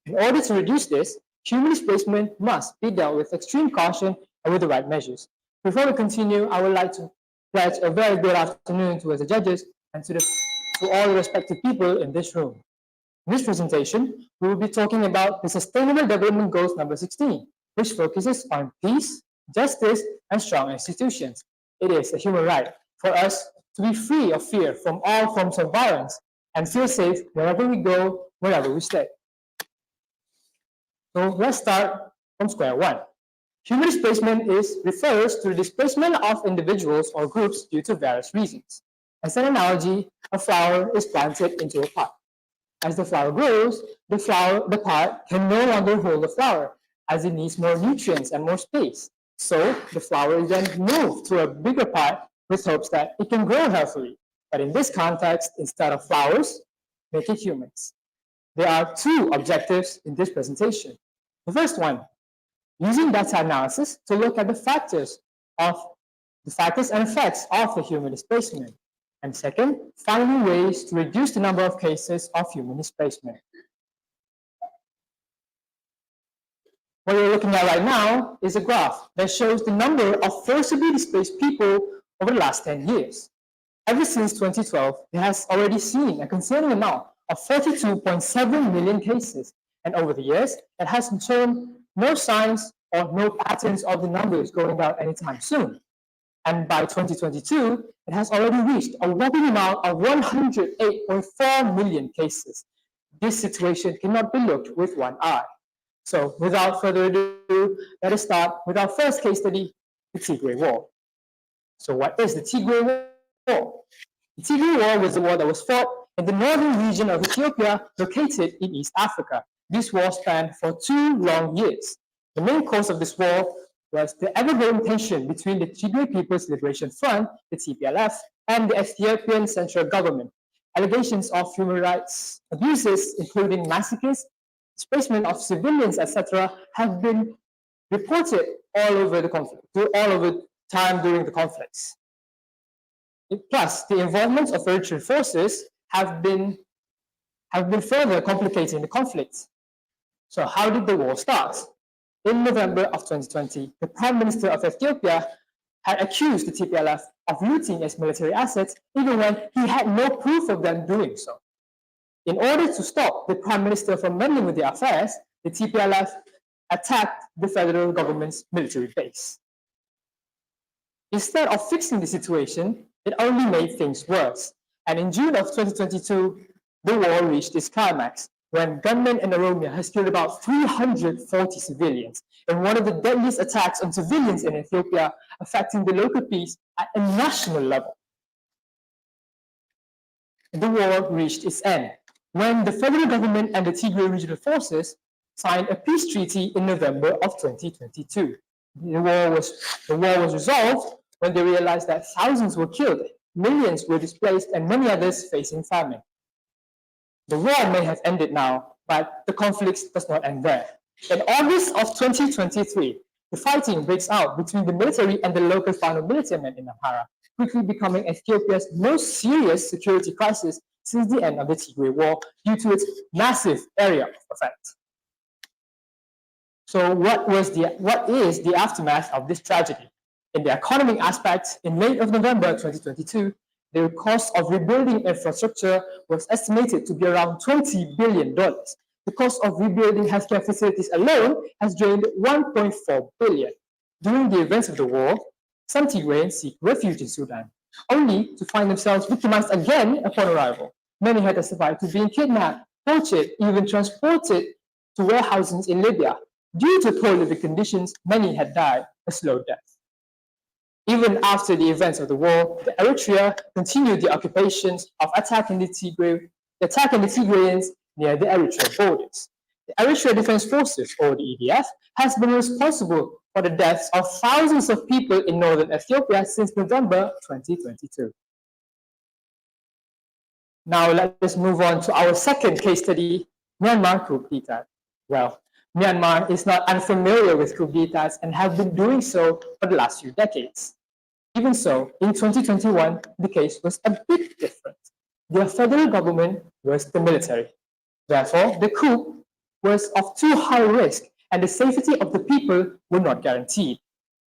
K: In order to reduce this, human displacement must be dealt with extreme caution and with the right measures. Before we continue, I would like to pledge a very good afternoon to the judges and to all the respective people in this room. In this presentation, we will be talking about the Sustainable Development Goals number 16, which focuses on peace, justice, and strong institutions. It is a human right for us to be free of fear from all forms of violence and feel safe wherever we go, wherever we stay. So let's start from square one. Human displacement refers to the displacement of individuals or groups due to various reasons. As an analogy, a flower is planted into a pot. As the flower grows, the pot can no longer hold the flower, as it needs more nutrients and more space. So the flower is then moved to a bigger pot with hopes that it can grow healthily. But in this context, instead of flowers, make it humans. There are two objectives in this presentation. The first one, using data analysis to look at the factors and effects of the human displacement. And second, finding ways to reduce the number of cases of human displacement. What we're looking at right now is a graph that shows the number of forcibly displaced people over the last 10 years. Ever since 2012, it has already seen a concerning amount of 42.7 million cases. And over the years, it has shown no signs or no patterns of the numbers going down anytime soon. And by 2022, it has already reached a whopping amount of 108.4 million cases. This situation cannot be looked with one eye. So without further ado, let us start with our first case study, the Tigray War. So what is the Tigray War? The Tigray War was a war that was fought in the northern region of Ethiopia, located in East Africa. This war spanned for 2 long years. The main cause of this war was the ever-growing tension between the Tigray People's Liberation Front, the TPLF, and the Ethiopian central government. Allegations of human rights abuses, including massacres, displacement of civilians, etc., have been reported all over the conflict, all over time during the conflicts. Plus, the involvement of Eritrean forces have been further complicating the conflict. So how did the war start? In November of 2020, the Prime Minister of Ethiopia had accused the TPLF of looting its military assets, even when he had no proof of them doing so. In order to stop the Prime Minister from meddling with the affairs, the TPLF attacked the federal government's military base. Instead of fixing the situation, it only made things worse. And in June of 2022, the war reached its climax, when gunmen in Oromia has killed about 340 civilians in one of the deadliest attacks on civilians in Ethiopia, affecting the local peace at a national level. The war reached its end when the federal government and the Tigray regional forces signed a peace treaty in November of 2022. The war was resolved when they realized that thousands were killed, millions were displaced, and many others facing famine. The war may have ended now, but the conflict does not end there. In August of 2023, the fighting breaks out between the military and the local Fano militiamen in Amhara, quickly becoming Ethiopia's most serious security crisis since the end of the Tigray War due to its massive area of effect. So what is the aftermath of this tragedy? In the economic aspect, in late of November 2022, the cost of rebuilding infrastructure was estimated to be around $20 billion. The cost of rebuilding healthcare facilities alone has drained $1.4 billion. During the events of the war, some Tigrayans seek refuge in Sudan, only to find themselves victimized again upon arrival. Many had testified to being kidnapped, tortured, even transported to warehouses in Libya. Due to poor living conditions, many had died a slow death. Even after the events of the war, the Eritrea continued the occupations of attacking the Tigrayans near the Eritrea borders. The Eritrea Defense Forces, or the EDF, has been responsible for the deaths of thousands of people in northern Ethiopia since November 2022. Now let us move on to our second case study, Myanmar coup d'etat. Well, Myanmar is not unfamiliar with coup d'etats and have been doing so for the last few decades. Even so, in 2021, the case was a bit different. The federal government was the military. Therefore, the coup was of too high risk and the safety of the people were not guaranteed.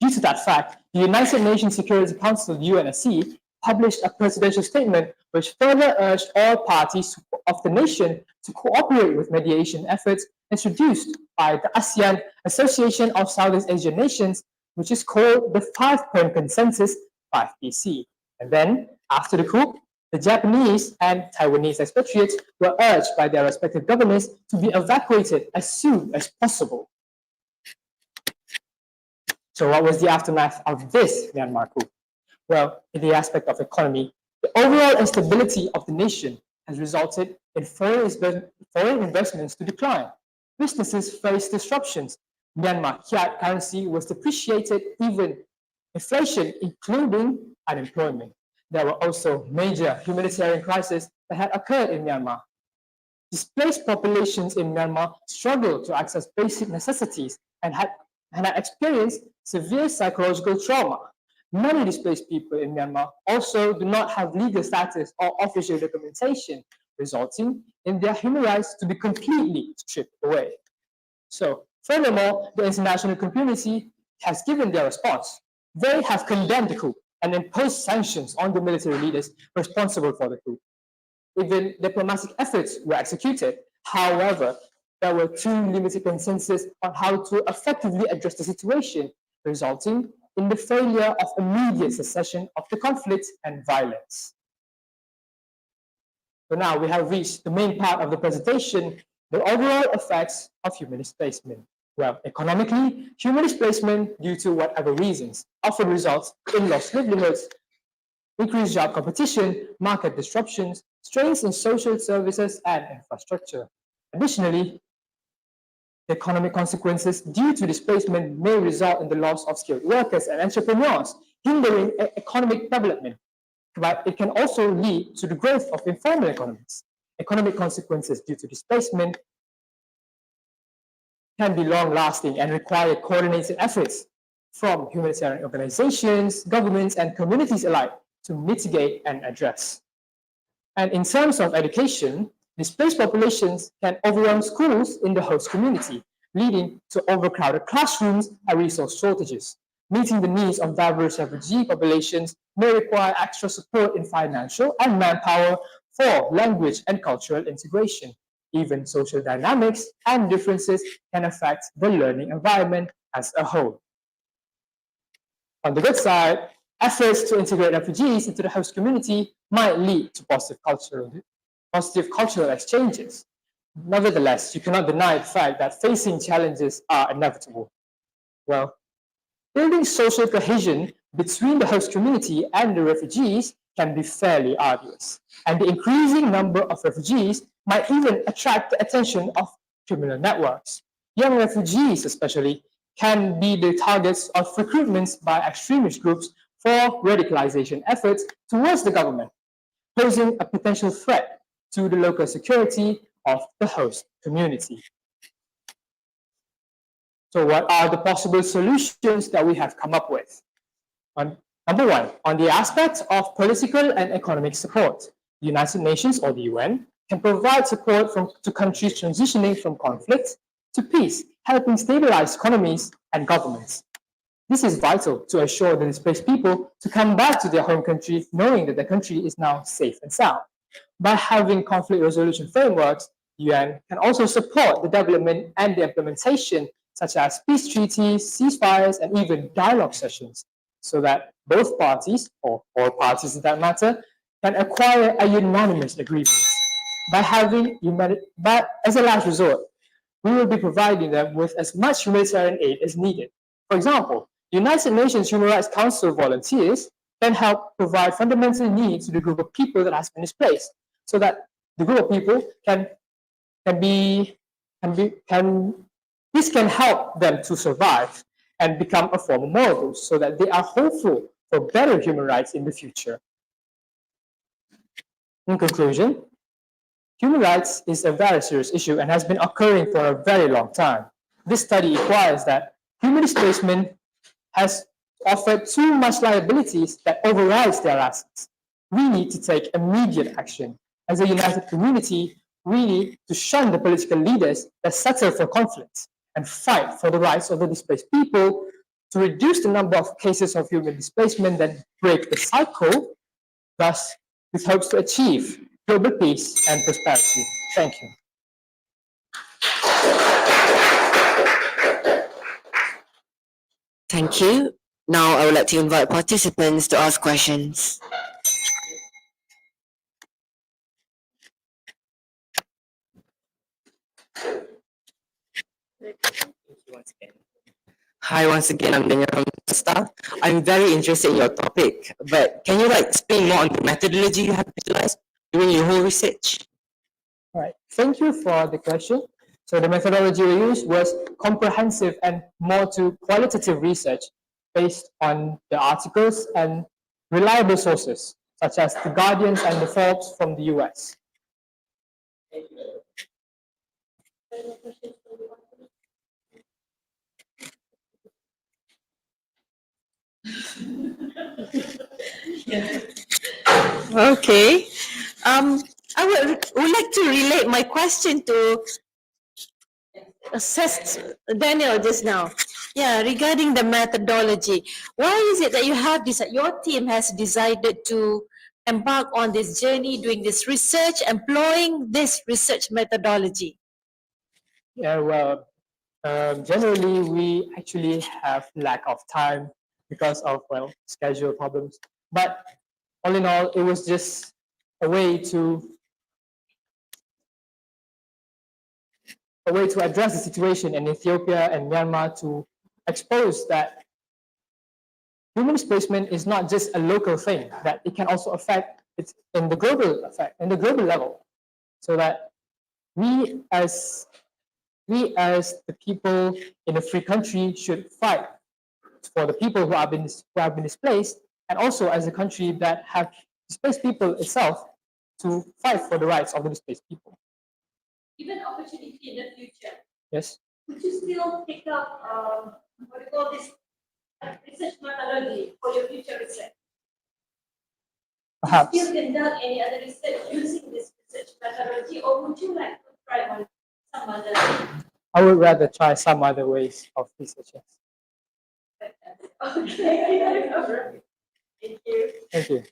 K: Due to that fact, the United Nations Security Council, UNSC, published a presidential statement which further urged all parties of the nation to cooperate with mediation efforts introduced by the ASEAN Association of Southeast Asian Nations, which is called the 5-Point Consensus 5PC. And then, after the coup, the Japanese and Taiwanese expatriates were urged by their respective governments to be evacuated as soon as possible. So what was the aftermath of this Myanmar coup? Well, in the aspect of economy, the overall instability of the nation has resulted in foreign investments to decline. Businesses face disruptions. Myanmar kyat currency was depreciated, even inflation, including unemployment. There were also major humanitarian crises that had occurred in Myanmar. Displaced populations in Myanmar struggled to access basic necessities and had experienced severe psychological trauma. Many displaced people in Myanmar also do not have legal status or official documentation, resulting in their human rights to be completely stripped away. So, furthermore, the international community has given their response. They have condemned the coup and imposed sanctions on the military leaders responsible for the coup. Even diplomatic efforts were executed. However, there were too limited consensus on how to effectively address the situation, resulting in the failure of immediate cessation of the conflict and violence. So now we have reached the main part of the presentation, the overall effects of human displacement. Well, economically, human displacement, due to whatever reasons, often results in lost livelihoods, increased job competition, market disruptions, strains in social services and infrastructure. Additionally, the economic consequences due to displacement may result in the loss of skilled workers and entrepreneurs, hindering economic development. But it can also lead to the growth of informal economies. Economic consequences due to displacement can be long-lasting and require coordinated efforts from humanitarian organizations, governments, and communities alike to mitigate and address. And in terms of education, displaced populations can overwhelm schools in the host community, leading to overcrowded classrooms and resource shortages. Meeting the needs of diverse refugee populations may require extra support in financial and manpower for language and cultural integration. Even social dynamics and differences can affect the learning environment as a whole. On the good side, efforts to integrate refugees into the host community might lead to positive cultural exchanges. Nevertheless, you cannot deny the fact that facing challenges are inevitable. Well, building social cohesion between the host community and the refugees can be fairly arduous, and the increasing number of refugees might even attract the attention of criminal networks. Young refugees, especially, can be the targets of recruitments by extremist groups for radicalization efforts towards the government, posing a potential threat to the local security of the host community. So what are the possible solutions that we have come up with? Number one, on the aspect of political and economic support, the United Nations or the UN can provide support to countries transitioning from conflict to peace, helping stabilize economies and governments. This is vital to assure the displaced people to come back to their home country knowing that the country is now safe and sound. By having conflict resolution frameworks, the UN can also support the development and the implementation such as peace treaties, ceasefires, and even dialogue sessions, so that both parties, or all parties in that matter, can acquire a unanimous agreement. But as a last resort, we will be providing them with as much humanitarian aid as needed. For example, United Nations Human Rights Council volunteers can help provide fundamental needs to the group of people that has been displaced, so that the group of people this can help them to survive and become a form of models, so that they are hopeful for better human rights in the future. In conclusion, human rights is a very serious issue and has been occurring for a very long time. This study requires that human displacement has offered too much liabilities that overrides their assets. We need to take immediate action. As a united community, we need to shun the political leaders that settle for conflicts and fight for the rights of the displaced people to reduce the number of cases of human displacement that break the cycle, thus with hopes to achieve global peace and prosperity. Thank you.
A: Thank you. Now I would like to invite participants to ask questions. Hi, once again, I'm Daniel from Star. I'm very interested in your topic, but can you explain more on the methodology you have utilized during your whole research?
K: All right, thank you for the question. So the methodology we used was comprehensive and more to qualitative research based on the articles and reliable sources, such as The Guardian and the Forbes from the US.
I: Okay. I would like to relate my question to assessed Daniel just now. Yeah, regarding the methodology. Why is it that you have this, your team has decided to embark on this journey, doing this research, employing this research methodology?
K: Yeah, well, generally we actually have lack of time because of, well, schedule problems. But all in all, it was just a way to address the situation in Ethiopia and Myanmar, to expose that human displacement is not just a local thing, that it can also affect it in the global level, so that we as the people in a free country should fight for the people who have been displaced, and also as a country that have displaced people itself to fight for the rights of the displaced people.
J: Given opportunity in the future,
K: Yes.
J: would you still pick up what you call this research methodology for your future research?
K: Perhaps.
J: Do you still conduct any other research using this research methodology, or would you like to try on some other?
K: I would rather try some other ways of research.
J: Okay. All right. Thank you.
K: Thank you.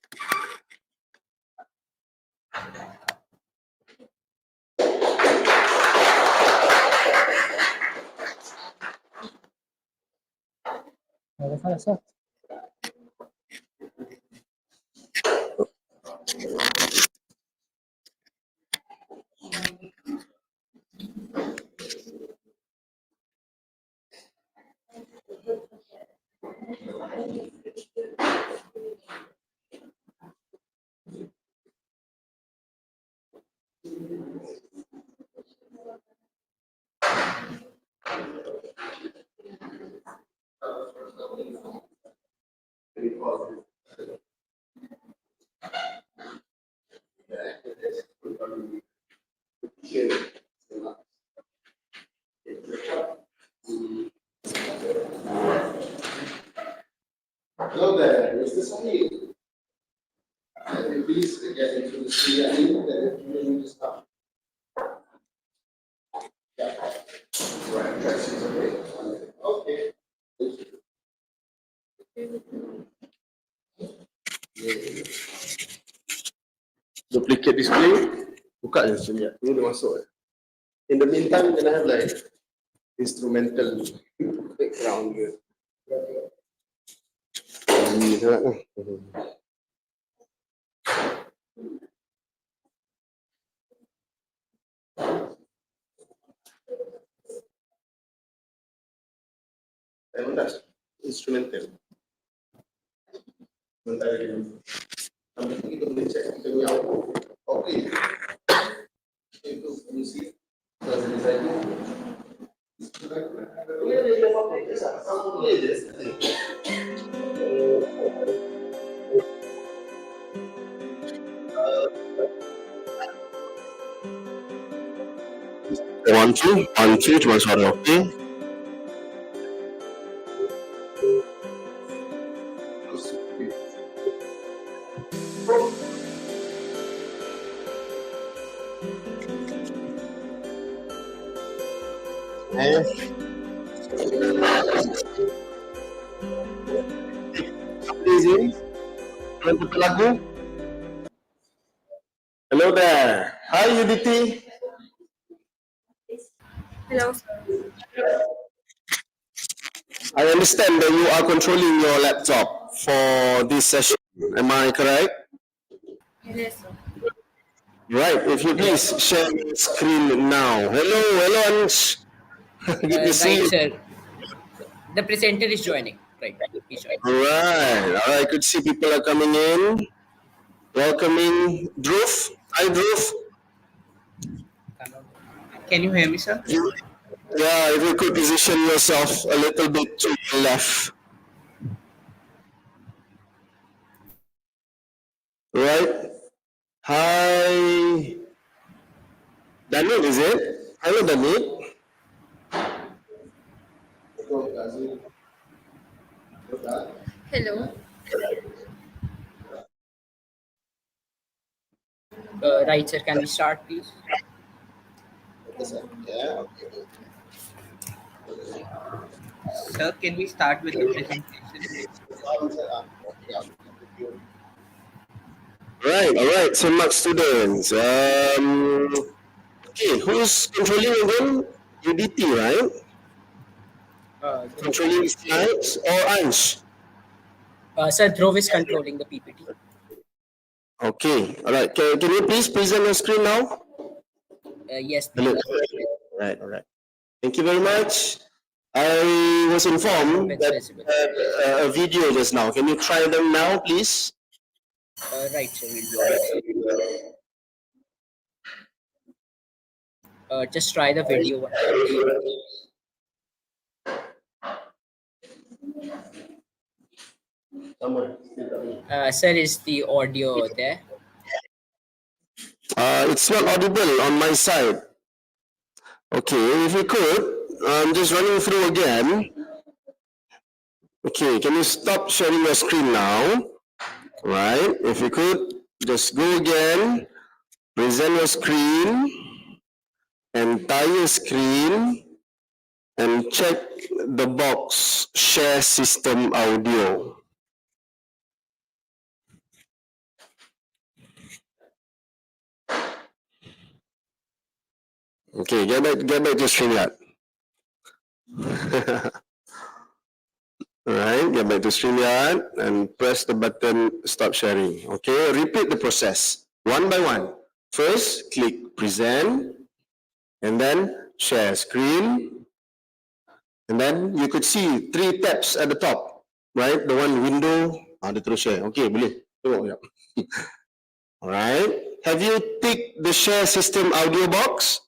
L: Hello there, Mr. Sahil. Can you please get into the studio that you need to start? Yeah. Right, that's okay. Okay. Duplicate display. Buka je sebenarnya. Ini dah masuk. In the meantime, can I have like instrumental background here? Ini sangat lah. Instrumental. Sementara dulu. Sampai kita boleh cek kita punya output. Okay. Itu fungsi selesai saja. Ini ada yang apa? Sama boleh je. One two cuma suara okay. Lagu. Hello there. Hi UDT.
C: Hello.
L: I understand that you are controlling your laptop for this session. Am I correct?
C: Yes, sir.
L: Right. If you please share your screen now. Hello, Ansh. Good to see
B: Right,
L: you.
B: sir. The presenter is joining. Right. He's joining.
L: All right. Good to see people are coming in. Welcoming Dhruv. Hi, Dhruv.
B: Can you hear me, sir?
L: Yeah, if you could position yourself a little bit to your left. Right. Hi. Daniel, is it? Hello, Daniel.
C: Hello.
B: Right, sir. Can we start, please? Sir, can we start with the presentation?
L: Right, all right. So much students. Okay, who's controlling again? UDT, right? Controlling slides or Ansh?
B: Sir, Dhruv is controlling the PPT.
L: Okay, all right. Can you please present your screen now?
B: Yes.
L: Hello. Right, all right. Thank you very much. I was informed that a video just now. Can you try them now, please?
B: Right, sir. We'll do it. Just try the video one time. Sir, is the audio there?
L: It's not audible on my side. Okay, if you could, I'm just running through again. Okay, can you stop sharing your screen now? Right, if you could, just go again, present your screen, entire screen, and check the box share system audio. Okay, get back to StreamYard. Alright, get back to StreamYard and press the button stop sharing. Okay, repeat the process one by one. First, click present, and then share screen. And then you could see 3 tabs at the top. right? The one window. Dia terus share. Okay, boleh. Tengok ya. Alright. Have you ticked the share system audio box?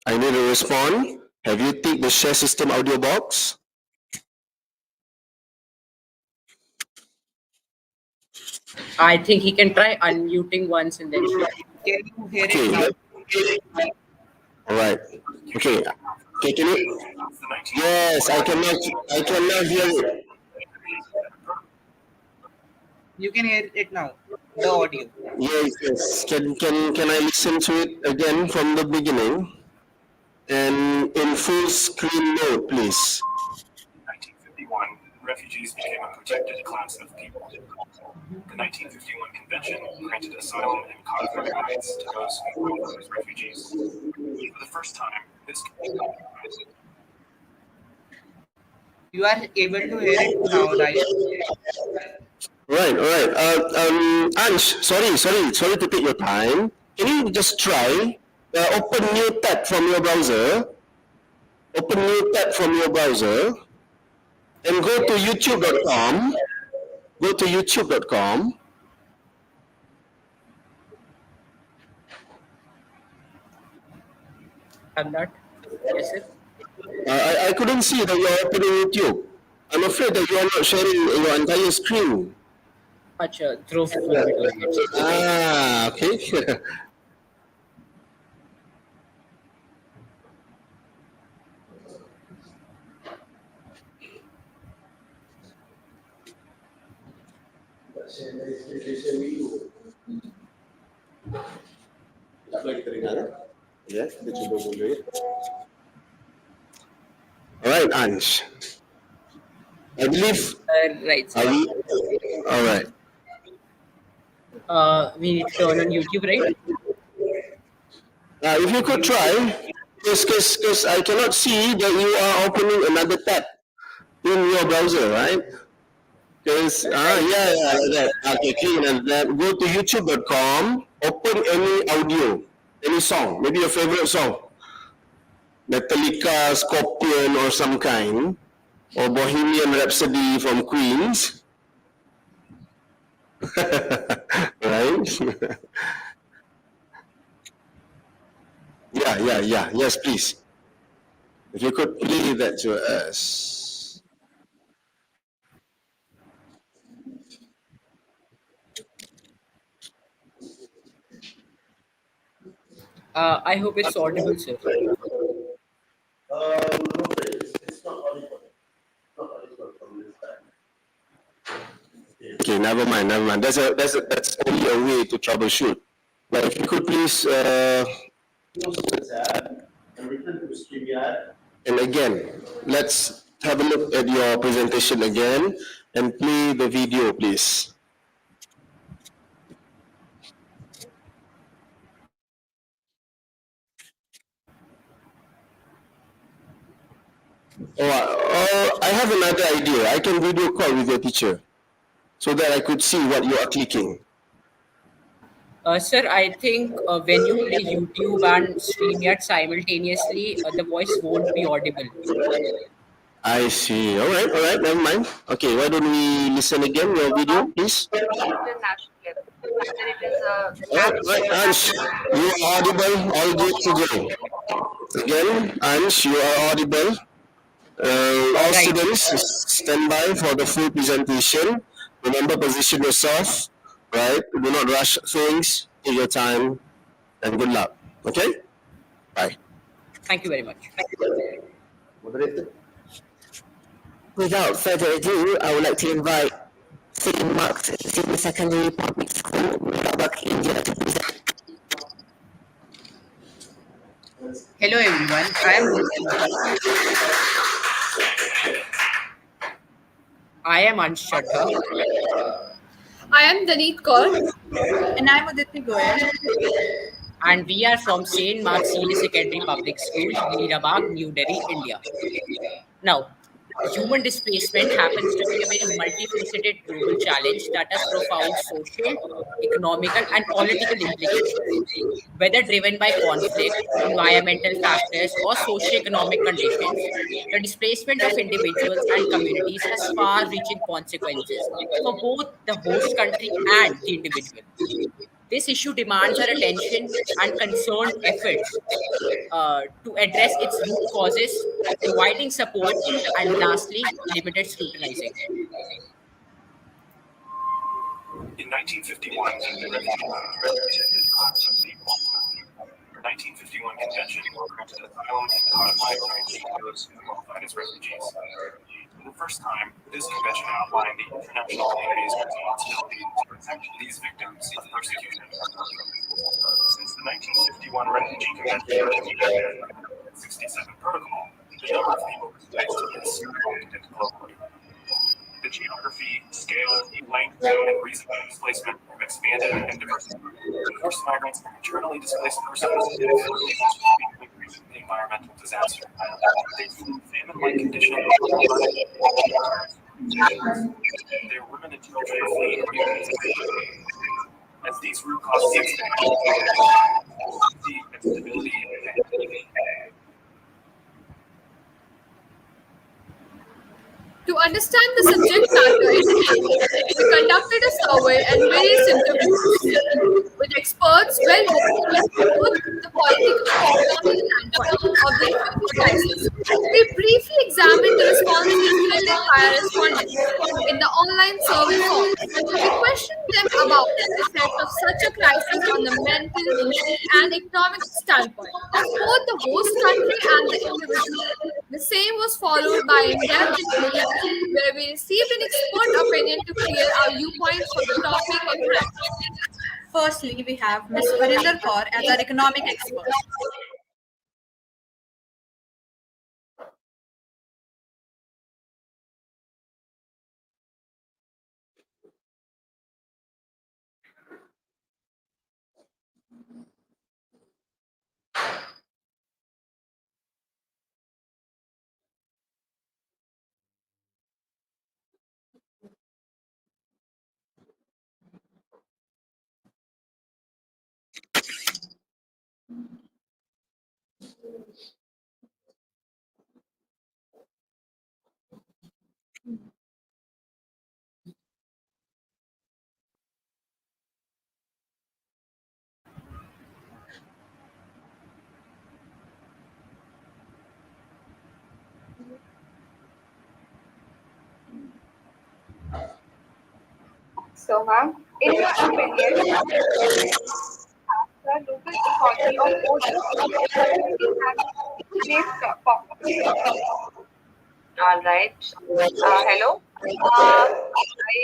L: I need a response. Have you ticked the share system audio box?
B: I think he can try unmuting once and then share.
M: Can you hear it now?
L: All right. Okay. Okay, can you? Yes, I can now hear it.
M: You can hear it now. The audio.
L: Yes. Can I listen to it again from the beginning? And in full screen mode, please.
N: 1951, refugees became a protected class of people. The 1951 Convention granted asylum and conflict rights to those who were as refugees. For the first time, this.
M: You are able to hear it now, right?
L: Right, all right. Ansh, sorry to take your time. Can you just try open new tab from your browser? Open new tab from your browser and go to youtube.com. Go to youtube.com.
B: I'm not. Yes, sir.
L: I couldn't see that you are opening YouTube. I'm afraid that you are not sharing your entire screen.
B: Acha, Dhruv will be doing it.
L: Ah, okay. Ya, kita cuba dulu ya. Alright, Ansh. I believe.
B: Right.
L: Are we? All right.
B: We need to turn on YouTube, right?
L: If you could try, because I cannot see that you are opening another tab in your browser, right? Because yeah, that. Okay, clean and that. Go to youtube.com. Open any audio, any song, maybe your favorite song, Metallica, Scorpion, or some kind, or Bohemian Rhapsody from Queens. Right? Yeah. Yes, please. If you could play that to us.
B: I hope it's audible, sir.
L: It's not audible. Okay, never mind. That's only a way to troubleshoot. But if you could please and again, let's have a look at your presentation again and play the video, please. I have another idea. I can video call with your teacher so that I could see what you are clicking.
B: Sir, I think when you play YouTube and StreamYard simultaneously, the voice won't be audible.
L: I see. All right, never mind. Okay, why don't we listen again, your video, please? Right, Ansh, you are audible, all good to go. Again, Ansh, you are audible. All students, stand by for the full presentation. Remember, position yourself, right? Do not rush things. Take your time, and good luck. Okay? Bye.
B: Thank you very much.
L: Moderator.
A: Without further ado, I would like to invite St. Mark's Senior Secondary Public School, BAGH, India to present.
M: Hello everyone,
B: I am Anshatha.
C: I am Daneet Kaur.
J: And I'm Aditi Goyal.
B: And we are from St. Mark's Senior Secondary Public School, MEERA, BAGH, New Delhi, India. Now, Human displacement happens to be a very multifaceted global challenge that has profound social, economical, and political implications. Whether driven by conflict, environmental factors, or socioeconomic conditions, the displacement of individuals and communities has far reaching consequences for both the host country and the individual. This issue demands our attention and concerned efforts to address its root causes, providing support, and lastly, limited scrutinizing.
N: In 1951, refugees became a protected class of people. The 1951 Convention granted asylum and codified rights to those who qualified as refugees. For the first time, this convention outlined the international community's responsibility to protect these victims of persecution. Since the 1951 Refugee Convention was enacted in the 67 Protocol, the number of people displaced has skyrocketed globally. The geography, scale, length, and reason of displacement have expanded and diversified. Forced migrants are internally displaced persons and increasing the environmental disaster. They flee famine-like conditions. They are women and children fleeing as these root causes expand, safety and stability and
C: To understand the subject matter in detail, we conducted a survey and various interviews with experts well versed in both the political and economic standpoint of the refugee crisis. We briefly examined the responses filled in by our respondents in the online survey forms. We questioned them about the effect of such a crisis on the mental and economic standpoint of both the host country and the individual. The same was followed by in-depth interviews where we received an expert opinion to clear our viewpoints for the topic at hand.
O: Firstly, we have Ms. Harinder Kaur as our economic expert.
P: So, ma'am, in your opinion, the local economy of both the countries has shaped all right. Hello. I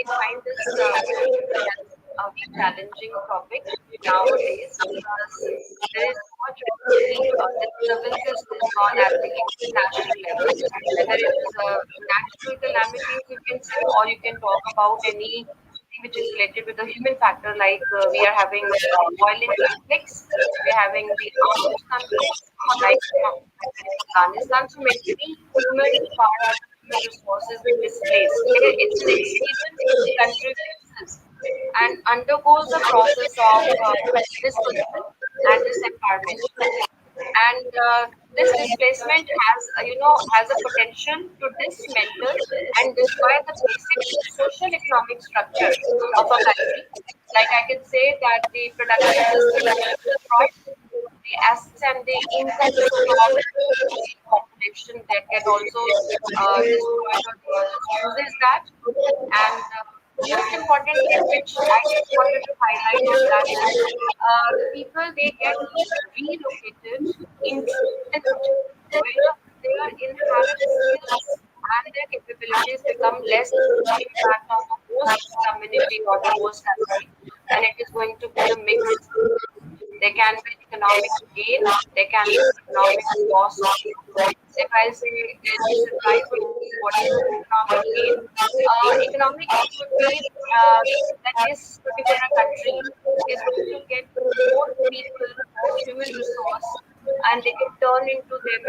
P: find this a very challenging topic nowadays because there is so much disturbances going on at the international level. Whether it is a natural calamities, you can say, or you can talk about anything which is related with the human factor, like we are having violent conflicts, we are having the armed conflicts, like Afghanistan. So many human parts, human resources been displaced. It's an experience which the country faces and undergoes a process of displacement and disempowerment. And this displacement has a potential to dismantle and destroy the basic social economic structure of a country. Like I can say that the productive system is destroyed, the assets and the incomes of the population that get also destroyed or they just loses that. And most important thing which I just wanted to highlight on that is the people they get relocated into the country where their inherent skills and their capabilities become less impact on the host community or the host country, and it is going to be the mix. There can be economic gain, there can be economic loss also. If I say this is right, what is economic gain? Economic gain would be that this particular country is going to get more people, more human resource, and they can turn into them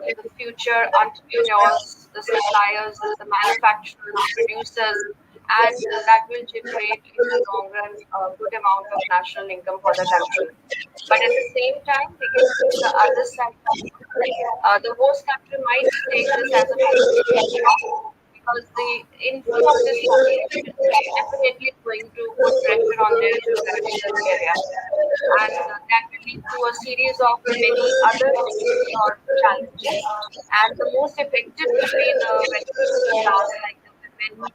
P: into the future entrepreneurs, the suppliers, the manufacturers, producers, and that will generate in the long run a good amount of national income for the country. But at the same time, we can see the other side. The host country might take this as a population shock because the inflow of this population definitely is going to put pressure on their geographical area. And that will lead to a series of many other issues or challenges. And the most affected will be the very basic class, like the women,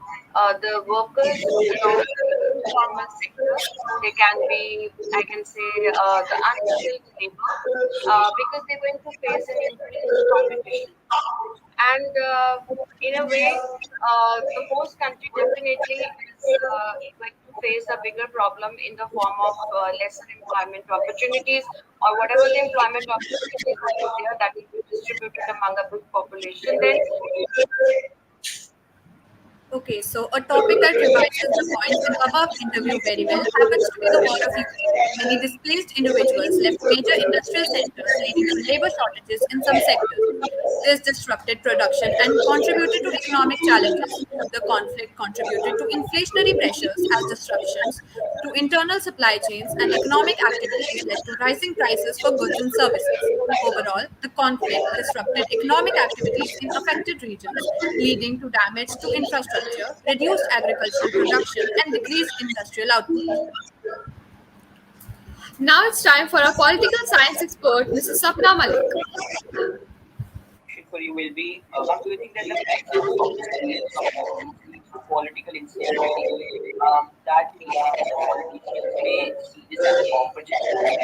P: the workers from the informal sector. They can be, I can say, the unskilled labor, because they're going to face an increased competition. And in a way, the host country definitely is going to face a bigger problem in the form of lesser employment opportunities, or whatever the employment opportunities will be there, that will be distributed among a big population then.
O: Okay, so a topic that revises the points in the above interview very well happens to be the war of Ukraine. Many displaced individuals left major industrial centers, leading to labor shortages in some sectors. This disrupted production and contributed to economic challenges. The conflict contributed to inflationary pressures as disruptions to internal supply chains and economic activities led to rising prices for goods and services. Overall, the conflict disrupted economic activities in affected regions, leading to damage to infrastructure, reduced agricultural production, and decreased industrial output.
C: Now it's time for our political science expert, Mrs. Sapna Malik.
M: For you will be, do you think that the crisis of displaced communities leads to political instability? That means that the politicians may see this as an opportunity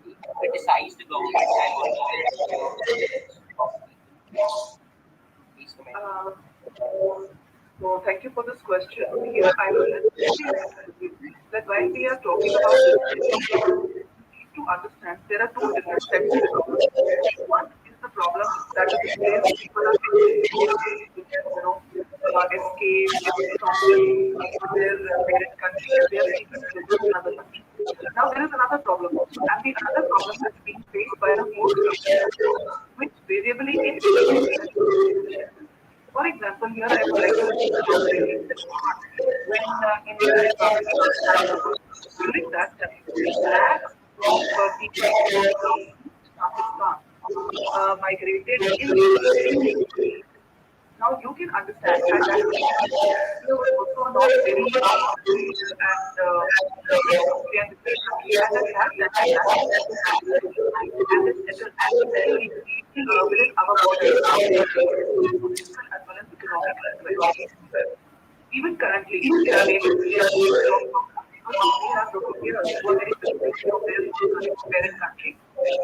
M: to criticize the government and also their please comment.
Q: So thank you for this question. Here I will that while we are talking about this, we need to understand there are two different sets of problems. One is the problem that displaced people are facing, escape from their parent country and they are seeking refuge in another country. Now there is another problem also, and the another problem that's being faced by the host country, which variably is for example, here I would like to mention when India and Pakistan, during that time, lakhs of people from Pakistan migrated illegally. Now you can understand at that time, India was also not very and and at that time, and it settled within our borders, as well as economic as well. Even currently, there are able to who are very specific of their parent country,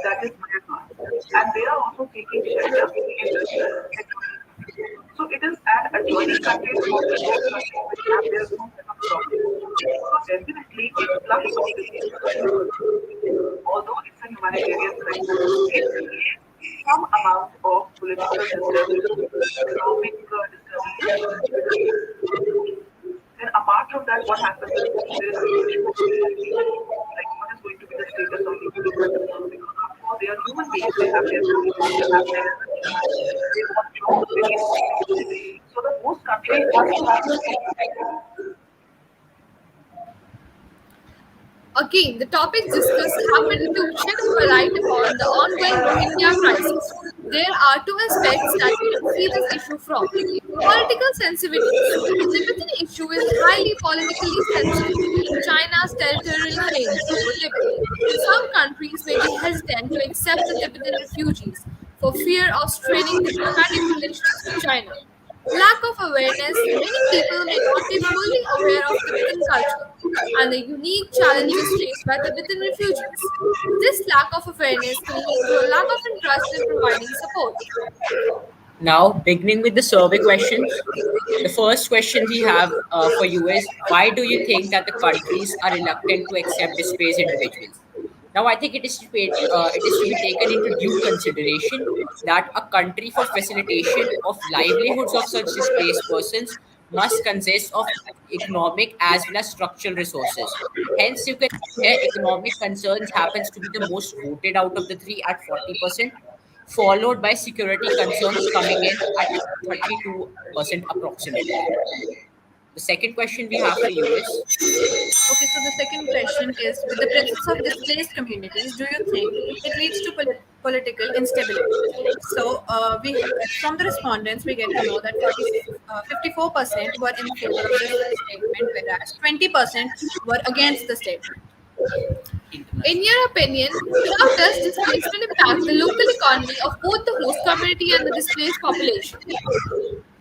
Q: that is Myanmar, and they are also taking shelter in this. So it is an adjoining country of those countries which have their own set of problems. So definitely influx of this people, although it's a humanitarian crisis, it creates some amount of political disturbance, economic disturbance. Then apart from that, what happens is there is a huge mobility. Like what is going to be the status of these people? Because after all, they are human beings. They have their families, they have their they want jobs, they need to. So the host country has to have
C: Again, the topics discussed happen to shed a light upon the ongoing Rohingya crisis. There are two aspects that we can see this issue from. Political sensitivities. The Tibetan issue is highly politically sensitive due to China's territorial claims over Tibet. Some countries may be hesitant to accept the Tibetan refugees for fear of straining diplomatic relations with China. Lack of awareness. Many people may not be fully aware of Tibetan culture and the unique challenges faced by Tibetan refugees. This lack of awareness can lead to a lack of interest in providing support.
B: Now, beginning with the survey questions, the first question we have for you is, why do you think that the countries are reluctant to accept displaced individuals? Now, I think it is to be taken into due consideration that a country for facilitation of livelihoods of such displaced persons must consist of economic as well as structural resources. Hence, you can say economic concerns happens to be the most voted out of the three at 40%. followed by security concerns coming in at 32% approximately. The second question we have for you is,
O: Okay, so the second question is, with the presence of displaced communities, do you think it leads to political instability? So, from the respondents, we get to know that 54% were in favor of this statement, whereas 20% were against the statement.
C: In your opinion, how does displacement impact the local economy of both the host community and the displaced population?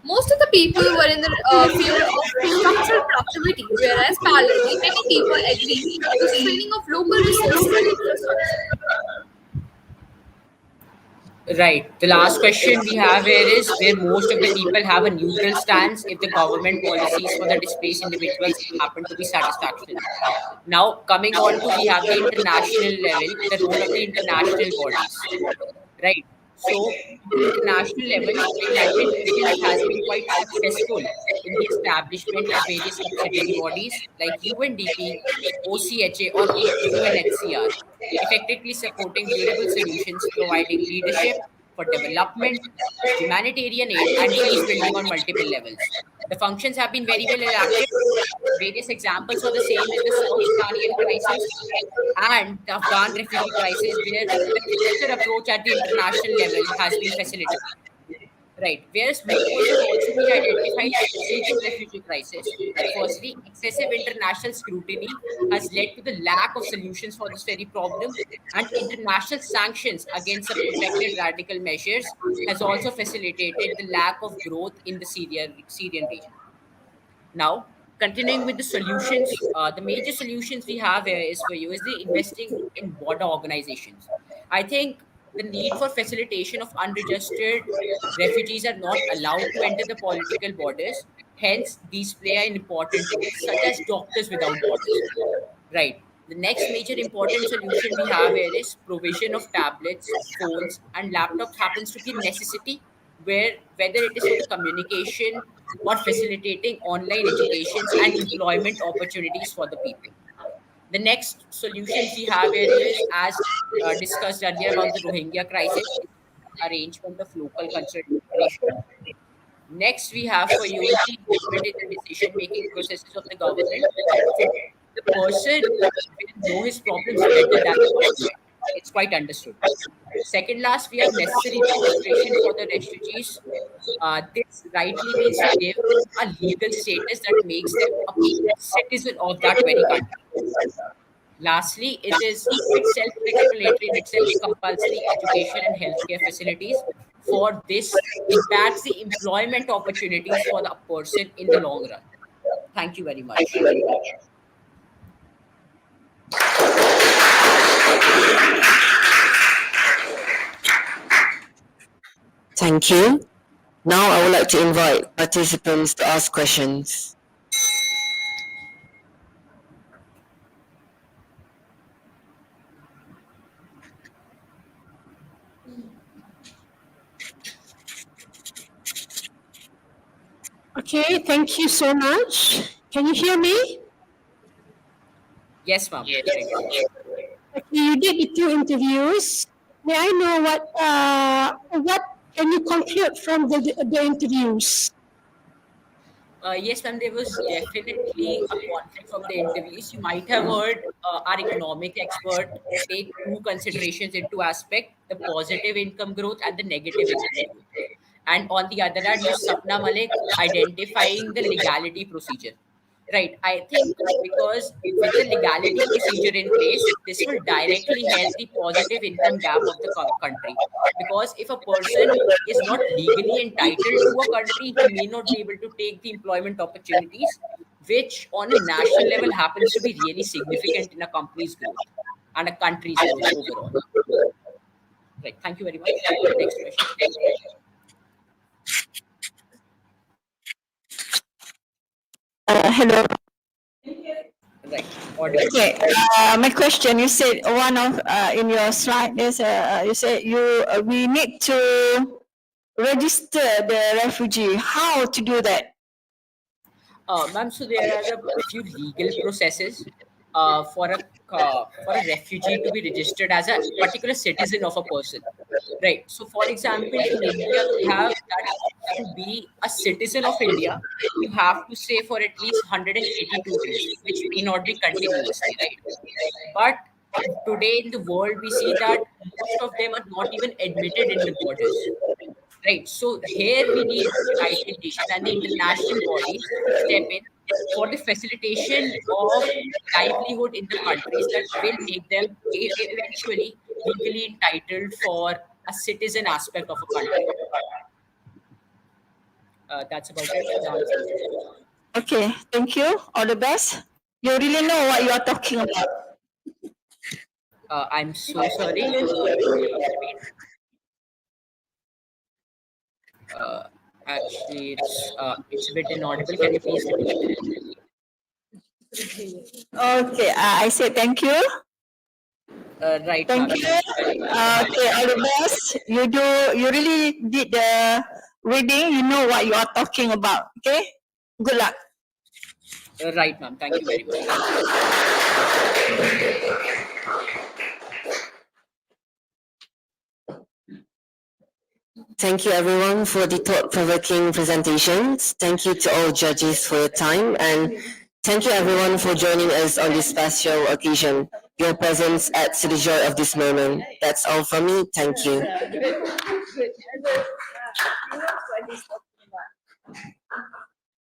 C: Most of the people were in the favor of structural productivity, whereas parallelly, many people agree to straining of local resources and infrastructure.
B: right, the last question we have here is where most of the people have a neutral stance if the government policies for the displaced individuals happen to be satisfactory. Now, coming on to, we have the international level, the role of the international bodies. Right. So, at the international level, the United Nations has been quite successful in the establishment of various subsidiary bodies like UNDP, OCHA, or UNHCR, effectively supporting durable solutions, providing leadership for development, humanitarian aid, and peace building on multiple levels. The functions have been very well adapted. Various examples for the same is the South Sudanian crisis and the Afghan refugee crisis, where the cluster approach at the international level has been facilitated. Right. Whereas root cause has also been identified, especially for refugee crisis. Firstly, excessive international scrutiny has led to the lack of solutions for this very problem, and international sanctions against the protected radical measures has also facilitated the lack of growth in the Syrian region. Now, continuing with the solutions, the major solutions we have here is for you is the investing in border organizations. I think the need for facilitation of unregistered refugees are not allowed to enter the political borders. Hence, these play an important role, such as Doctors Without Borders. Right. The next major important solution we have here is provision of tablets, phones, and laptops happens to be a necessity, where whether it is for the communication or facilitating online educations and employment opportunities for the people. The next solutions we have here is, as discussed earlier about the Rohingya crisis, arrangement of local cultural integration. Next, we have for you is the involvement in the decision-making processes of the government. So the person will know his problems better than the government. It's quite understood. Second last, we have necessary registration for the refugees. This rightly means to give them a legal status that makes them a citizen of that very country. Lastly, it is quite self-explanatory in itself, compulsory education and healthcare facilities. For this, impacts the employment opportunities for the person in the long run. Thank you very much.
A: Thank you. Now I would like to invite participants to ask questions.
D: Okay, thank you so much. Can you hear me?
B: Yes, ma'am. Thank you.
D: Okay, you did the two interviews. May I know what can you conclude from the interviews?
B: Yes, ma'am, there was definitely a conflict from the interviews. You might have heard our economic expert take two considerations into aspect, the positive income growth and the negative income growth. And on the other hand, Ms. Sapna Malik identifying the legality procedure. Right. I think because with the legality procedure in place, this will directly help the positive income gap of the country. Because if a person is not legally entitled to a country, he may not be able to take the employment opportunities, which on a national level happens to be really significant in a company's growth and a country's growth overall. Right. Thank you very much. Next question.
R: Hello.
B: Right. Audible.
R: Okay. My question. You said one of in your slide. You said we need to register the refugee. How to do that?
B: Ma'am, so there are a few legal processes. for a refugee to be registered as a particular citizen of a person, right? So, for example, in India, we have that to be a citizen of India, you have to stay for at least 182 days, which may not be continuously, right? But today in the world, we see that most of them are not even admitted in the borders. Right. So here we need the United Nations and the international bodies to step in for the facilitation of livelihood in the countries that will make them eventually legally entitled for a citizen aspect of a country. That's about it. The answer.
R: Okay, thank you. All the best. You really know what you are talking about.
B: I'm so sorry. Can you please repeat? Actually, it's a bit inaudible. Can you please repeat?
R: Okay, I say thank you.
B: Right.
R: Thank
B: ma'am.
R: you.
B: Thank you very much.
R: Okay, all the best. You really did the reading. You know what you are talking about. Okay, good luck.
B: Right, ma'am. Thank you very much.
A: Thank you everyone for the thought-provoking presentations. Thank you to all judges for your time, and thank you everyone for joining us on this special occasion. Your presence adds to the joy of this moment. That's all from me. Thank you.